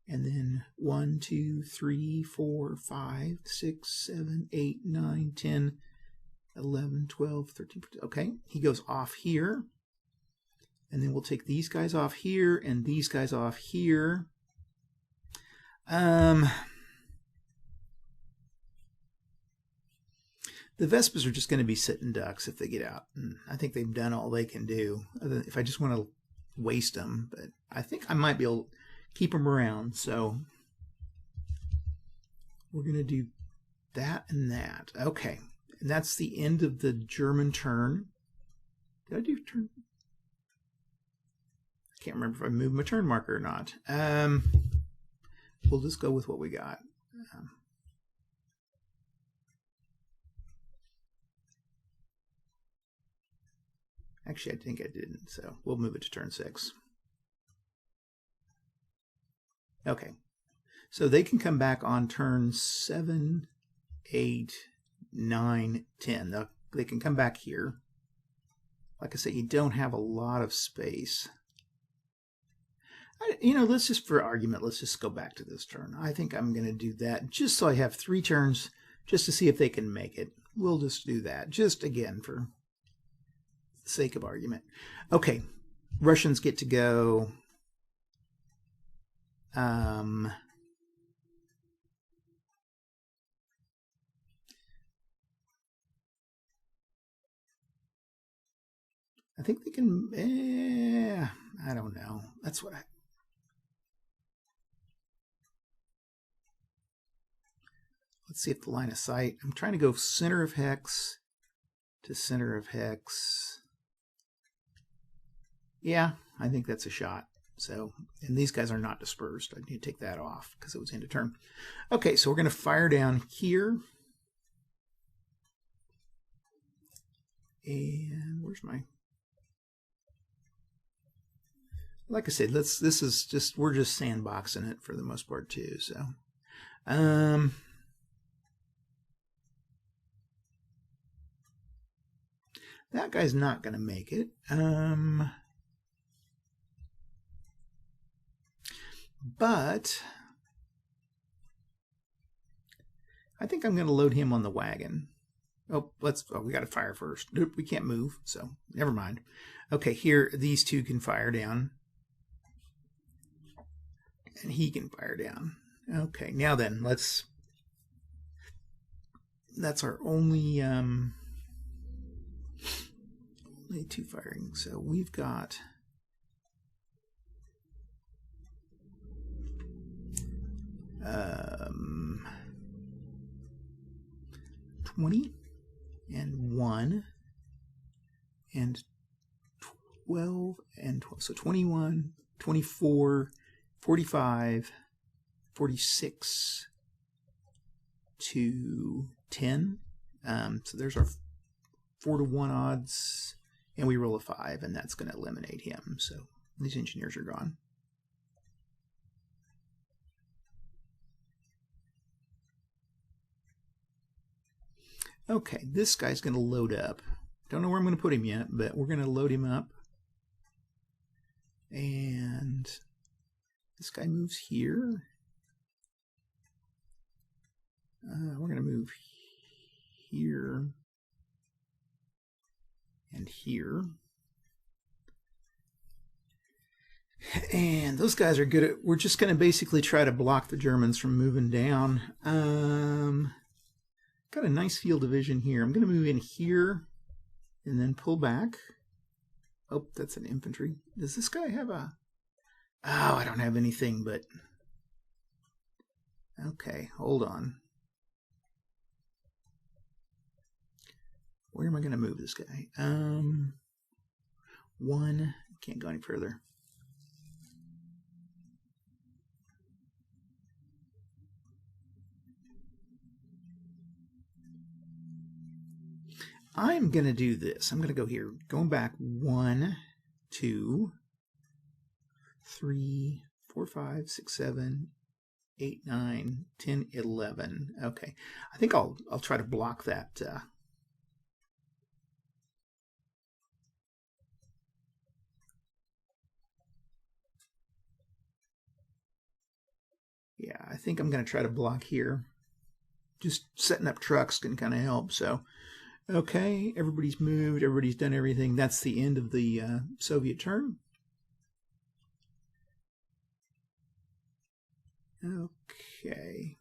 And then 1, 2, 3, 4, 5, 6, 7, 8, 9, 10, 11, 12, 13, 14. Okay, he goes off here. And then we'll take these guys off here and these guys off here. The Vespas are just going to be sitting ducks if they get out. And I think they've done all they can do. If I just want to waste them, but I think I might be able to keep them around. So we're going to do that and that. Okay, and that's the end of the German turn. Did I do turn? I can't remember if I moved my turn marker or not. We'll just go with what we got. Actually, I think I didn't, so we'll move it to turn 6. Okay, so they can come back on turn 7, 8, 9, 10. They can come back here. Like I say, you don't have a lot of space. Let's just, for argument, let's just go back to this turn. I think I'm going to do that just so I have 3 turns just to see if they can make it. We'll just do that, just again for the sake of argument. Okay, Russians get to go. I think they can, I don't know. That's what let's see if the line of sight. I'm trying to go center of hex to center of hex. Yeah, I think that's a shot. So, and these guys are not dispersed. I need to take that off because it was end of turn. Okay, so we're going to fire down here. And where's my... Like I said, we're just sandboxing it for the most part too. So, that guy's not going to make it. But I think I'm going to load him on the wagon. Oh, we got to fire first. Nope, we can't move, so never mind. Okay, here, these two can fire down. And he can fire down. Okay, now then, that's our only 2 firing. So we've got 20 and 1 and 12 and 12. So 21, 24, 45, 46 to 10. So there's our 4-to-1 odds, and we roll a 5, and that's going to eliminate him. So these engineers are gone. Okay, this guy's going to load up. Don't know where I'm going to put him yet, but we're going to load him up. And this guy moves here. We're going to move here and here. And those guys are good at, we're just going to basically try to block the Germans from moving down. Got a nice field of vision here. I'm going to move in here and then pull back. Oh, that's an infantry. Does this guy have a... Oh, I don't have anything but... Okay, hold on. Where am I going to move this guy? 1. Can't go any further. I'm going to do this. I'm going to go here. Going back 1, 2, 3, 4, 5, 6, 7, 8, 9, 10, 11. Okay, I think I'll try to block that. Yeah, I think I'm going to try to block here. Just setting up trucks can kind of help. So, okay, everybody's moved, everybody's done everything. That's the end of the Soviet turn. Okay.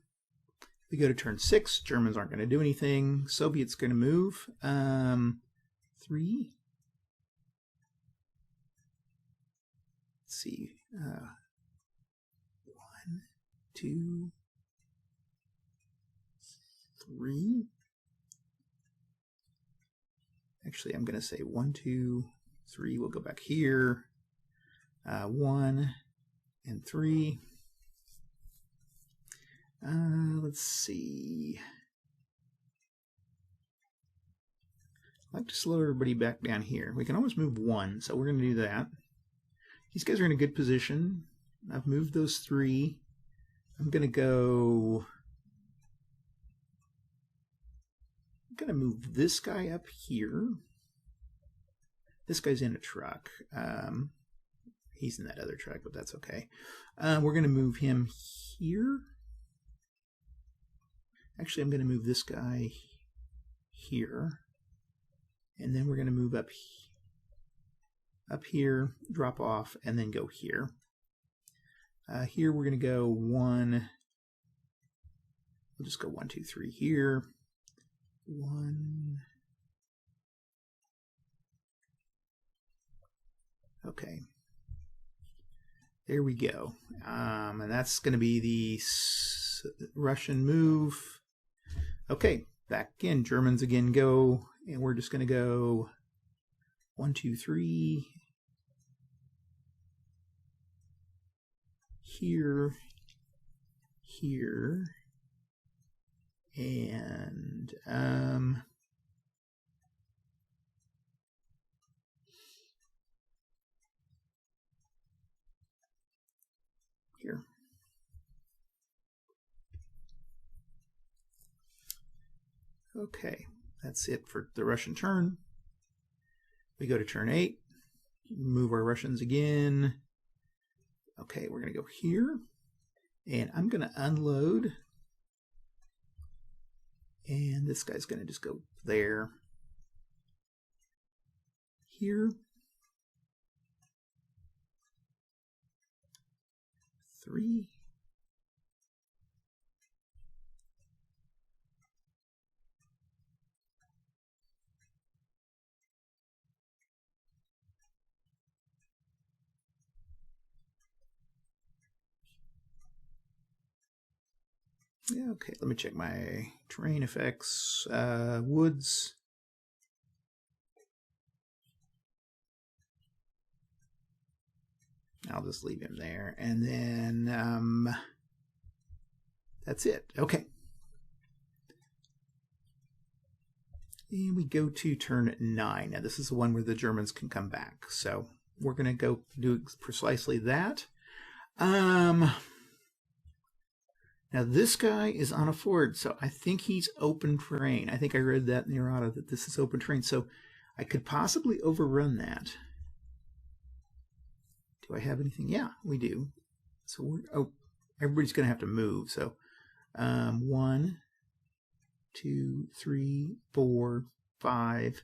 We go to turn 6. Germans aren't going to do anything. Soviets going to move. 3. Let's see. 1, 2, 3. Actually, I'm going to say 1, 2, 3. We'll go back here. 1 and 3. Let's see. I'd like to slow everybody back down here. We can always move 1, so we're going to do that. These guys are in a good position. I've moved those 3. I'm going to move this guy up here. This guy's in a truck. He's in that other truck, but that's okay. We're going to move him here. Actually, I'm going to move this guy here. And then we're going to move up here, drop off, and then go here. Here we're going to go 1. We'll just go 1, 2, 3 here. 1. Okay. There we go. And that's going to be the Russian move. Okay, back in. Germans again go, and we're just going to go 1, 2, 3. Here, here, and here. Okay, that's it for the Russian turn. We go to turn 8, move our Russians again. Okay, we're going to go here, and I'm going to unload, and this guy's going to just go there, here, 3, yeah, okay, let me check my terrain effects. Woods. I'll just leave him there. And then that's it. Okay. And we go to turn 9. Now this is the one where the Germans can come back. So we're going to go do precisely that. Now this guy is on a ford, so I think he's open terrain. I think I read that in the errata that this is open terrain, so I could possibly overrun that. Do I have anything? Yeah, we do. So everybody's going to have to move. So 1, 2, 3, 4, 5.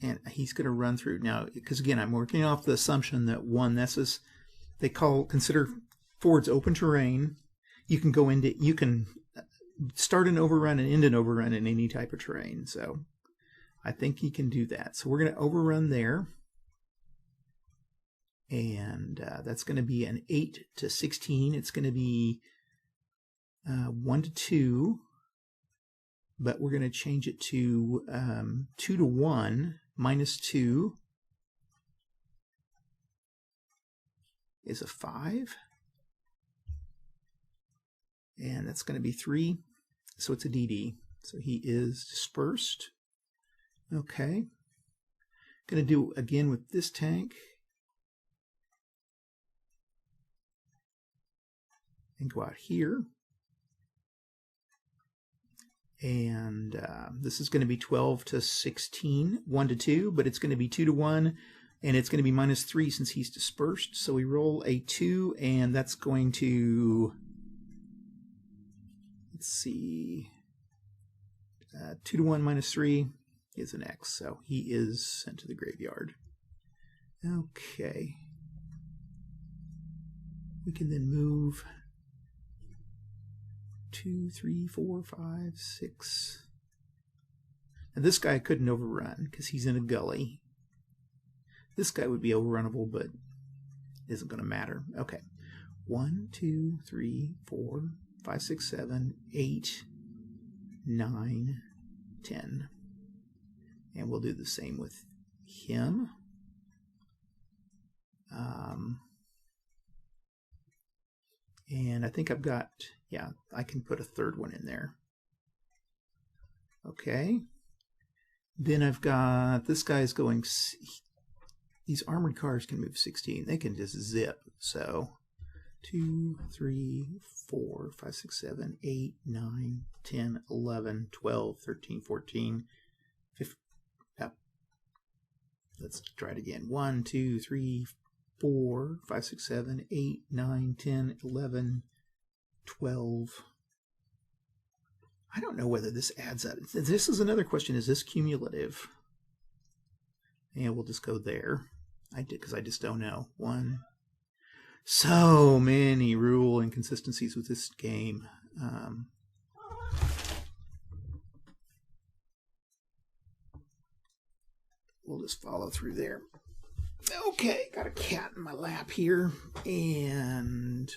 And he's going to run through now, because again, I'm working off the assumption that 1, they consider fords open terrain. You can start an overrun and end an overrun in any type of terrain. So I think he can do that. So we're going to overrun there. And that's going to be an 8 to 16. It's going to be 1 to 2. But we're going to change it to 2 to 1 minus 2. Is a 5, and that's going to be 3, so it's a DD. So he is dispersed. Okay. Going to do again with this tank. and go out here. And this is going to be 12 to 16, 1 to 2, but it's going to be 2 to 1, and it's going to be -3 since he's dispersed. So we roll a 2, and that's going to, let's see, 2 to 1 -3 is an X, so he is sent to the graveyard. Okay. We can then move 2, 3, 4, 5, 6. And this guy couldn't overrun because he's in a gully. This guy would be overrunnable, but isn't going to matter. Okay. 1, 2, 3, 4, 5, 6, 7, 8, 9, 10. And we'll do the same with him. And I think I've got, yeah, I can put a third one in there. Okay. Then I've got, this guy's going, these armored cars can move 16. They can just zip. So 2, 3, 4, 5, 6, 7, 8, 9, 10, 11, 12, 13, 14, 15. Let's try it again. 1, 2, 3, 4, 5, 6, 7, 8, 9, 10, 11, 12. I don't know whether this adds up. This is another question. Is this cumulative? And we'll just go there. I did because I just don't know. 1. So many rule inconsistencies with this game. We'll just follow through there. Okay, got a cat in my lap here, and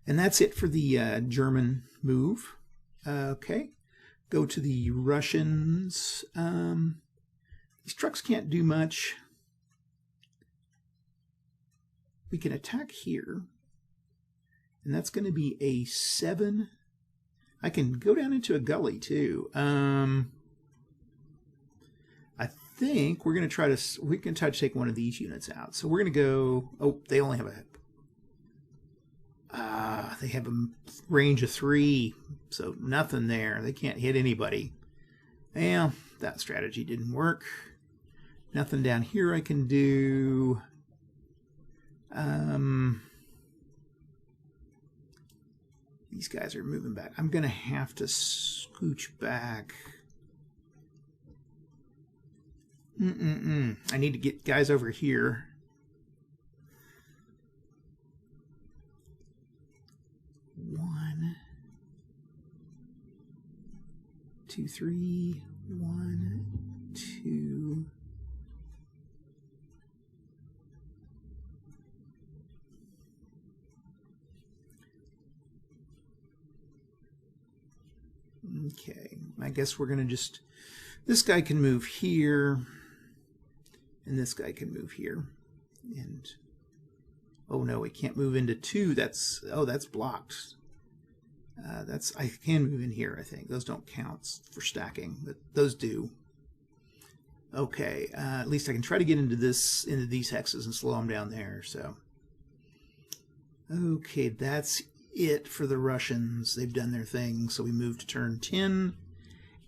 that's it for the German move. Okay, go to the Russians. These trucks can't do much. We can attack here, and that's going to be a 7. I can go down into a gully too. I think we're going to try to, we can try to take one of these units out. So we're going to go, oh, they only have they have a range of 3, so nothing there. They can't hit anybody. Well, that strategy didn't work. Nothing down here I can do. These guys are moving back. I'm going to have to scooch back. I need to get guys over here. One, 2, 3, 1, 2. Okay, I guess we're going to just, this guy can move here, and this guy can move here. And, oh no, it can't move into 2. That's, oh, that's blocked. That's, I can move in here, I think. Those don't count for stacking, but those do. Okay, at least I can try to get into this, into these hexes and slow them down there, so. Okay, that's it for the Russians. They've done their thing, so we move to turn 10,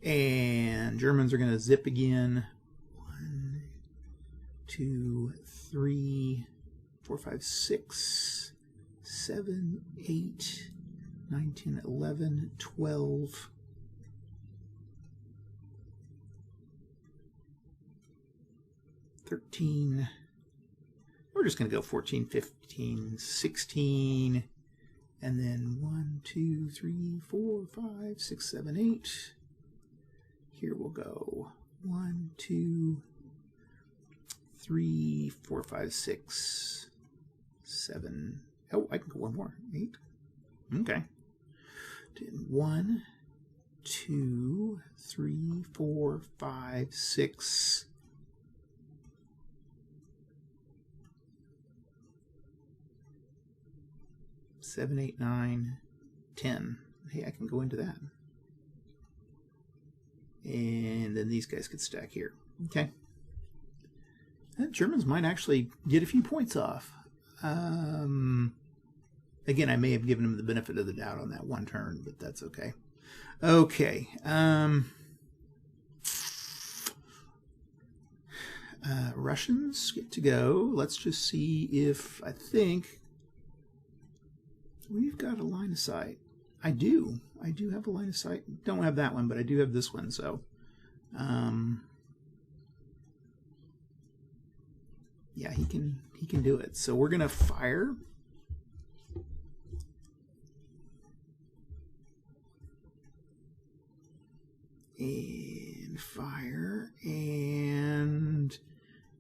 and Germans are going to zip again. 1, 2, 3, 4, 5, 6, 7, 8, 9, 10, 11, 12. We're just going to go 14, 15, 16. And then 1, 2, 3, 4, 5, 6, 7, 8. Here we'll go 1, 2, 3, 4, 5, 6, 7. Oh, I can go one more. 8. Okay. 1, 2, 3, 4, 5, 6. 7, 8, 9, 10. Hey, I can go into that. And then these guys could stack here. Okay. The Germans might actually get a few points off. Again, I may have given him the benefit of the doubt on that one turn, but that's okay. Okay. Russians get to go. Let's just see if, I think we've got a line of sight. I do have a line of sight. Don't have that one, but I do have this one. So, yeah, he can do it. So we're gonna fire. And fire, and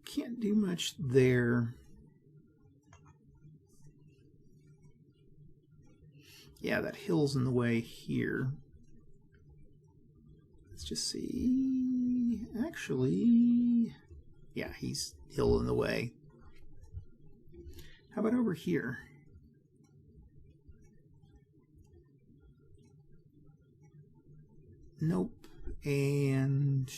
can't do much there. Yeah, that hill's in the way here. Let's just see. Actually, yeah, he's hill in the way. How about over here? Nope. And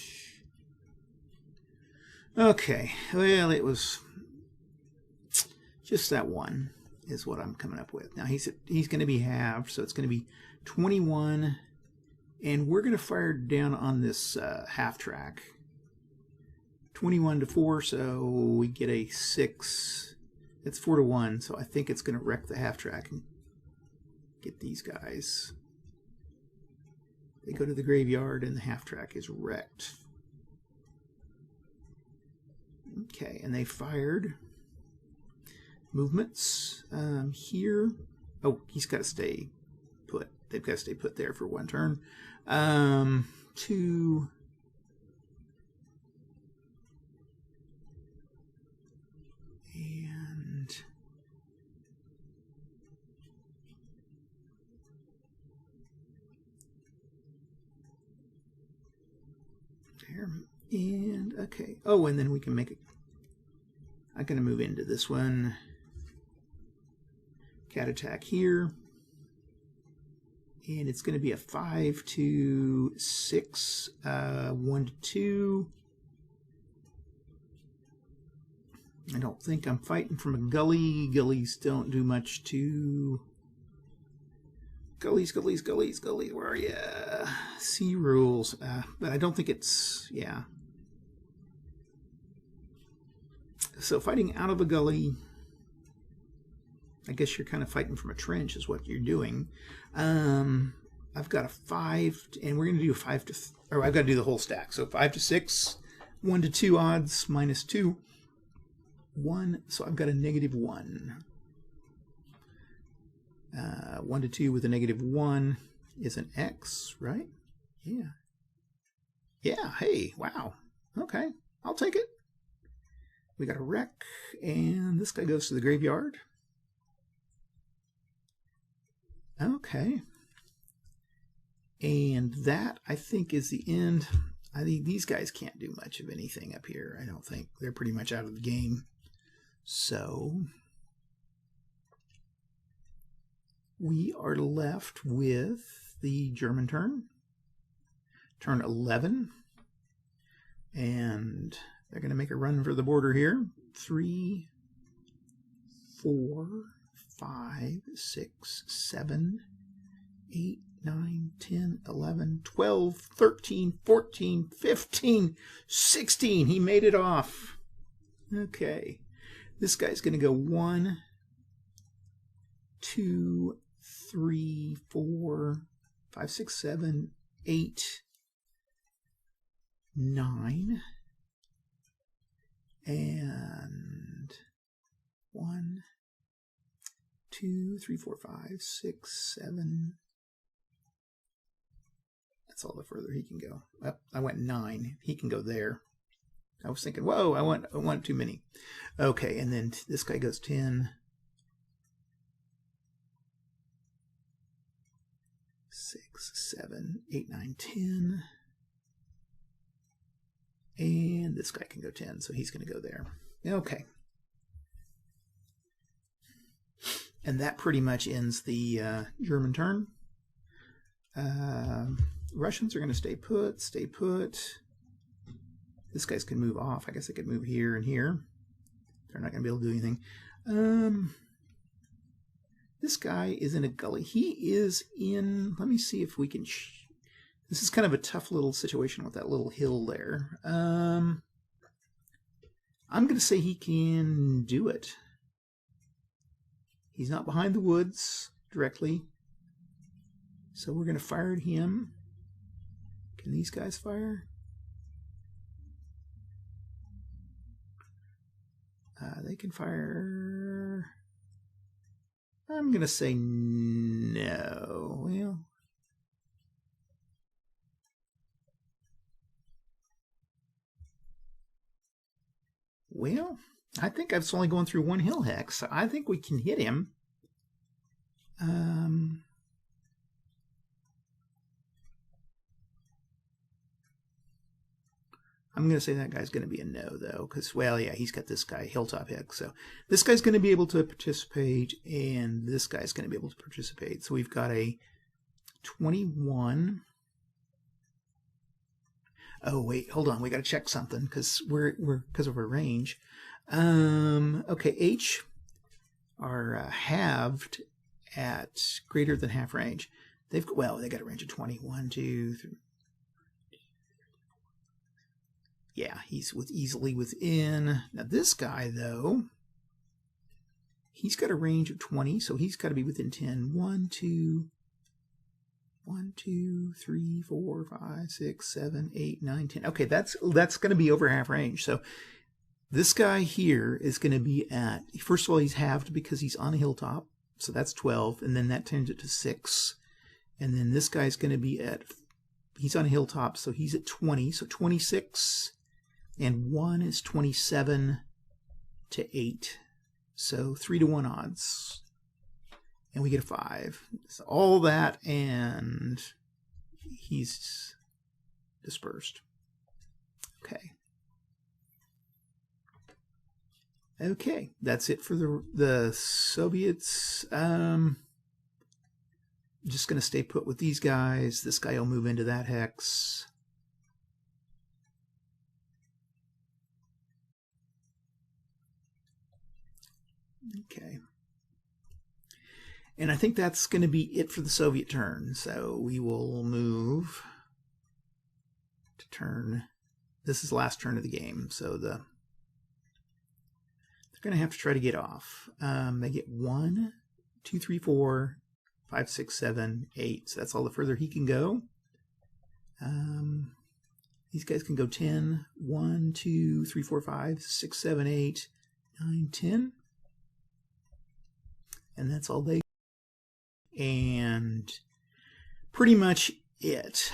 okay, well, it was just that one is what I'm coming up with. Now he's going to be halved, so it's going to be 21, and we're going to fire down on this half track. 21 to 4, so we get a 6. It's 4 to 1, so I think it's going to wreck the half track and get these guys. They go to the graveyard, and the half track is wrecked. Okay, and they fired. Movements here. Oh, he's got to stay put. They've got to stay put there for one turn. 2. And there. And okay. Oh, and then we can make it. I'm going to move into this one. Cat attack here. And it's going to be a 5 to 6, 1 to 2. I don't think I'm fighting from a gully. Gullies don't do much to... Gullies, where are you? C rules. But I don't think it's... yeah. So fighting out of a gully... I guess you're kind of fighting from a trench is what you're doing. I've got a 5, and we're going to do a 5 to... or I've got to do the whole stack. So 5 to 6, 1 to 2 odds, minus 2. 1, so I've got a -1. 1 to 2 with a -1 is an X, right? Yeah. Yeah, hey, wow. Okay, I'll take it. We got a wreck, and this guy goes to the graveyard. Okay. And that, I think, is the end. I think these guys can't do much of anything up here, I don't think. They're pretty much out of the game. So we are left with the German turn. Turn 11. And they're going to make a run for the border here. 3, 4, 5, 6, 7, 8, 9, 10, 11, 12, 13, 14, 15, 16. He made it off. Okay. This guy's going to go 1, 2, 3, 4, 5, 6, 7, 8, 9, and 1, 2, 3, 4, 5, 6, 7. That's all the further he can go. Oh, I went 9. He can go there. I was thinking, whoa, I want too many. Okay, and then this guy goes 10. 6, 7, 8, 9, 10. And this guy can go 10, so he's going to go there. Okay. And that pretty much ends the German turn. Russians are going to stay put, stay put. This guy's can move off. I guess I could move here and here. They're not going to be able to do anything. This guy is in a gully. He is in... Let me see if we can... This is kind of a tough little situation with that little hill there. I'm going to say he can do it. He's not behind the woods directly. So we're going to fire at him. Can these guys fire? They can fire... I'm going to say no. Well, I think I was only going through one hill hex. So I think we can hit him. I'm going to say that guy's going to be a no, though, because, well, yeah, he's got this guy, Hilltop Hex. So this guy's going to be able to participate, and this guy's going to be able to participate. So we've got a 21. Oh, wait, hold on. We got to check something because because of our range. Okay, H are halved at greater than half range. They got a range of 20. 1, 2, 3. Yeah, he's easily within. Now this guy, though, he's got a range of 20, so he's got to be within 10. 1, 2, 3, 4, 5, 6, 7, 8, 9, 10. Okay, that's going to be over half range. So this guy here is going to be at, first of all, he's halved because he's on a hilltop, so that's 12, and then that turns it to 6. And then this guy's going to be at, he's on a hilltop, so he's at 20, so 26. And 1 is 27 to 8. So 3 to 1 odds. And we get a 5. So all that, and he's dispersed. Okay. Okay, that's it for the Soviets. Just going to stay put with these guys. This guy will move into that hex. Okay. And I think that's going to be it for the Soviet turn. So we will move to turn. This is the last turn of the game. So they're going to have to try to get off. They get 1, 2, 3, 4, 5, 6, 7, 8. So that's all the further he can go. These guys can go 10. 1, 2, 3, 4, 5, 6, 7, 8, 9, 10. And that's all they... And pretty much it.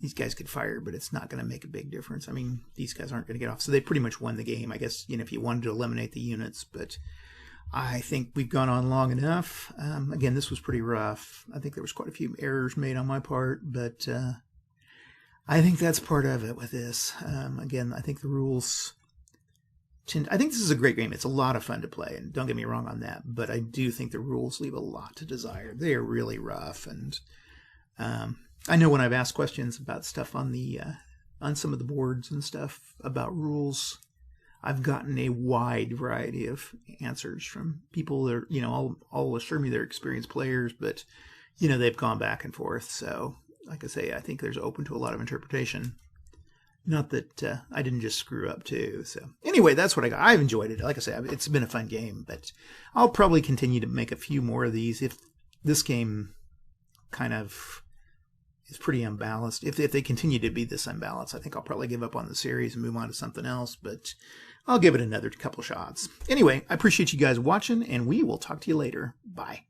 These guys could fire, but it's not going to make a big difference. I mean, these guys aren't going to get off. So they pretty much won the game, I guess, if you wanted to eliminate the units. But I think we've gone on long enough. Again, this was pretty rough. I think there was quite a few errors made on my part, but I think that's part of it with this. Again, I think the rules... I think this is a great game. It's a lot of fun to play, and don't get me wrong on that, but I do think the rules leave a lot to desire. They are really rough, and I know when I've asked questions about stuff on the on some of the boards and stuff about rules, I've gotten a wide variety of answers from people that are, all assure me they're experienced players, but they've gone back and forth. So, like I say, I think there's open to a lot of interpretation. Not that I didn't just screw up too. So anyway, that's what I got. I've enjoyed it. Like I say, it's been a fun game, but I'll probably continue to make a few more of these if this game kind of is pretty unbalanced. If they continue to be this unbalanced, I think I'll probably give up on the series and move on to something else, but I'll give it another couple shots. Anyway, I appreciate you guys watching, and we will talk to you later. Bye.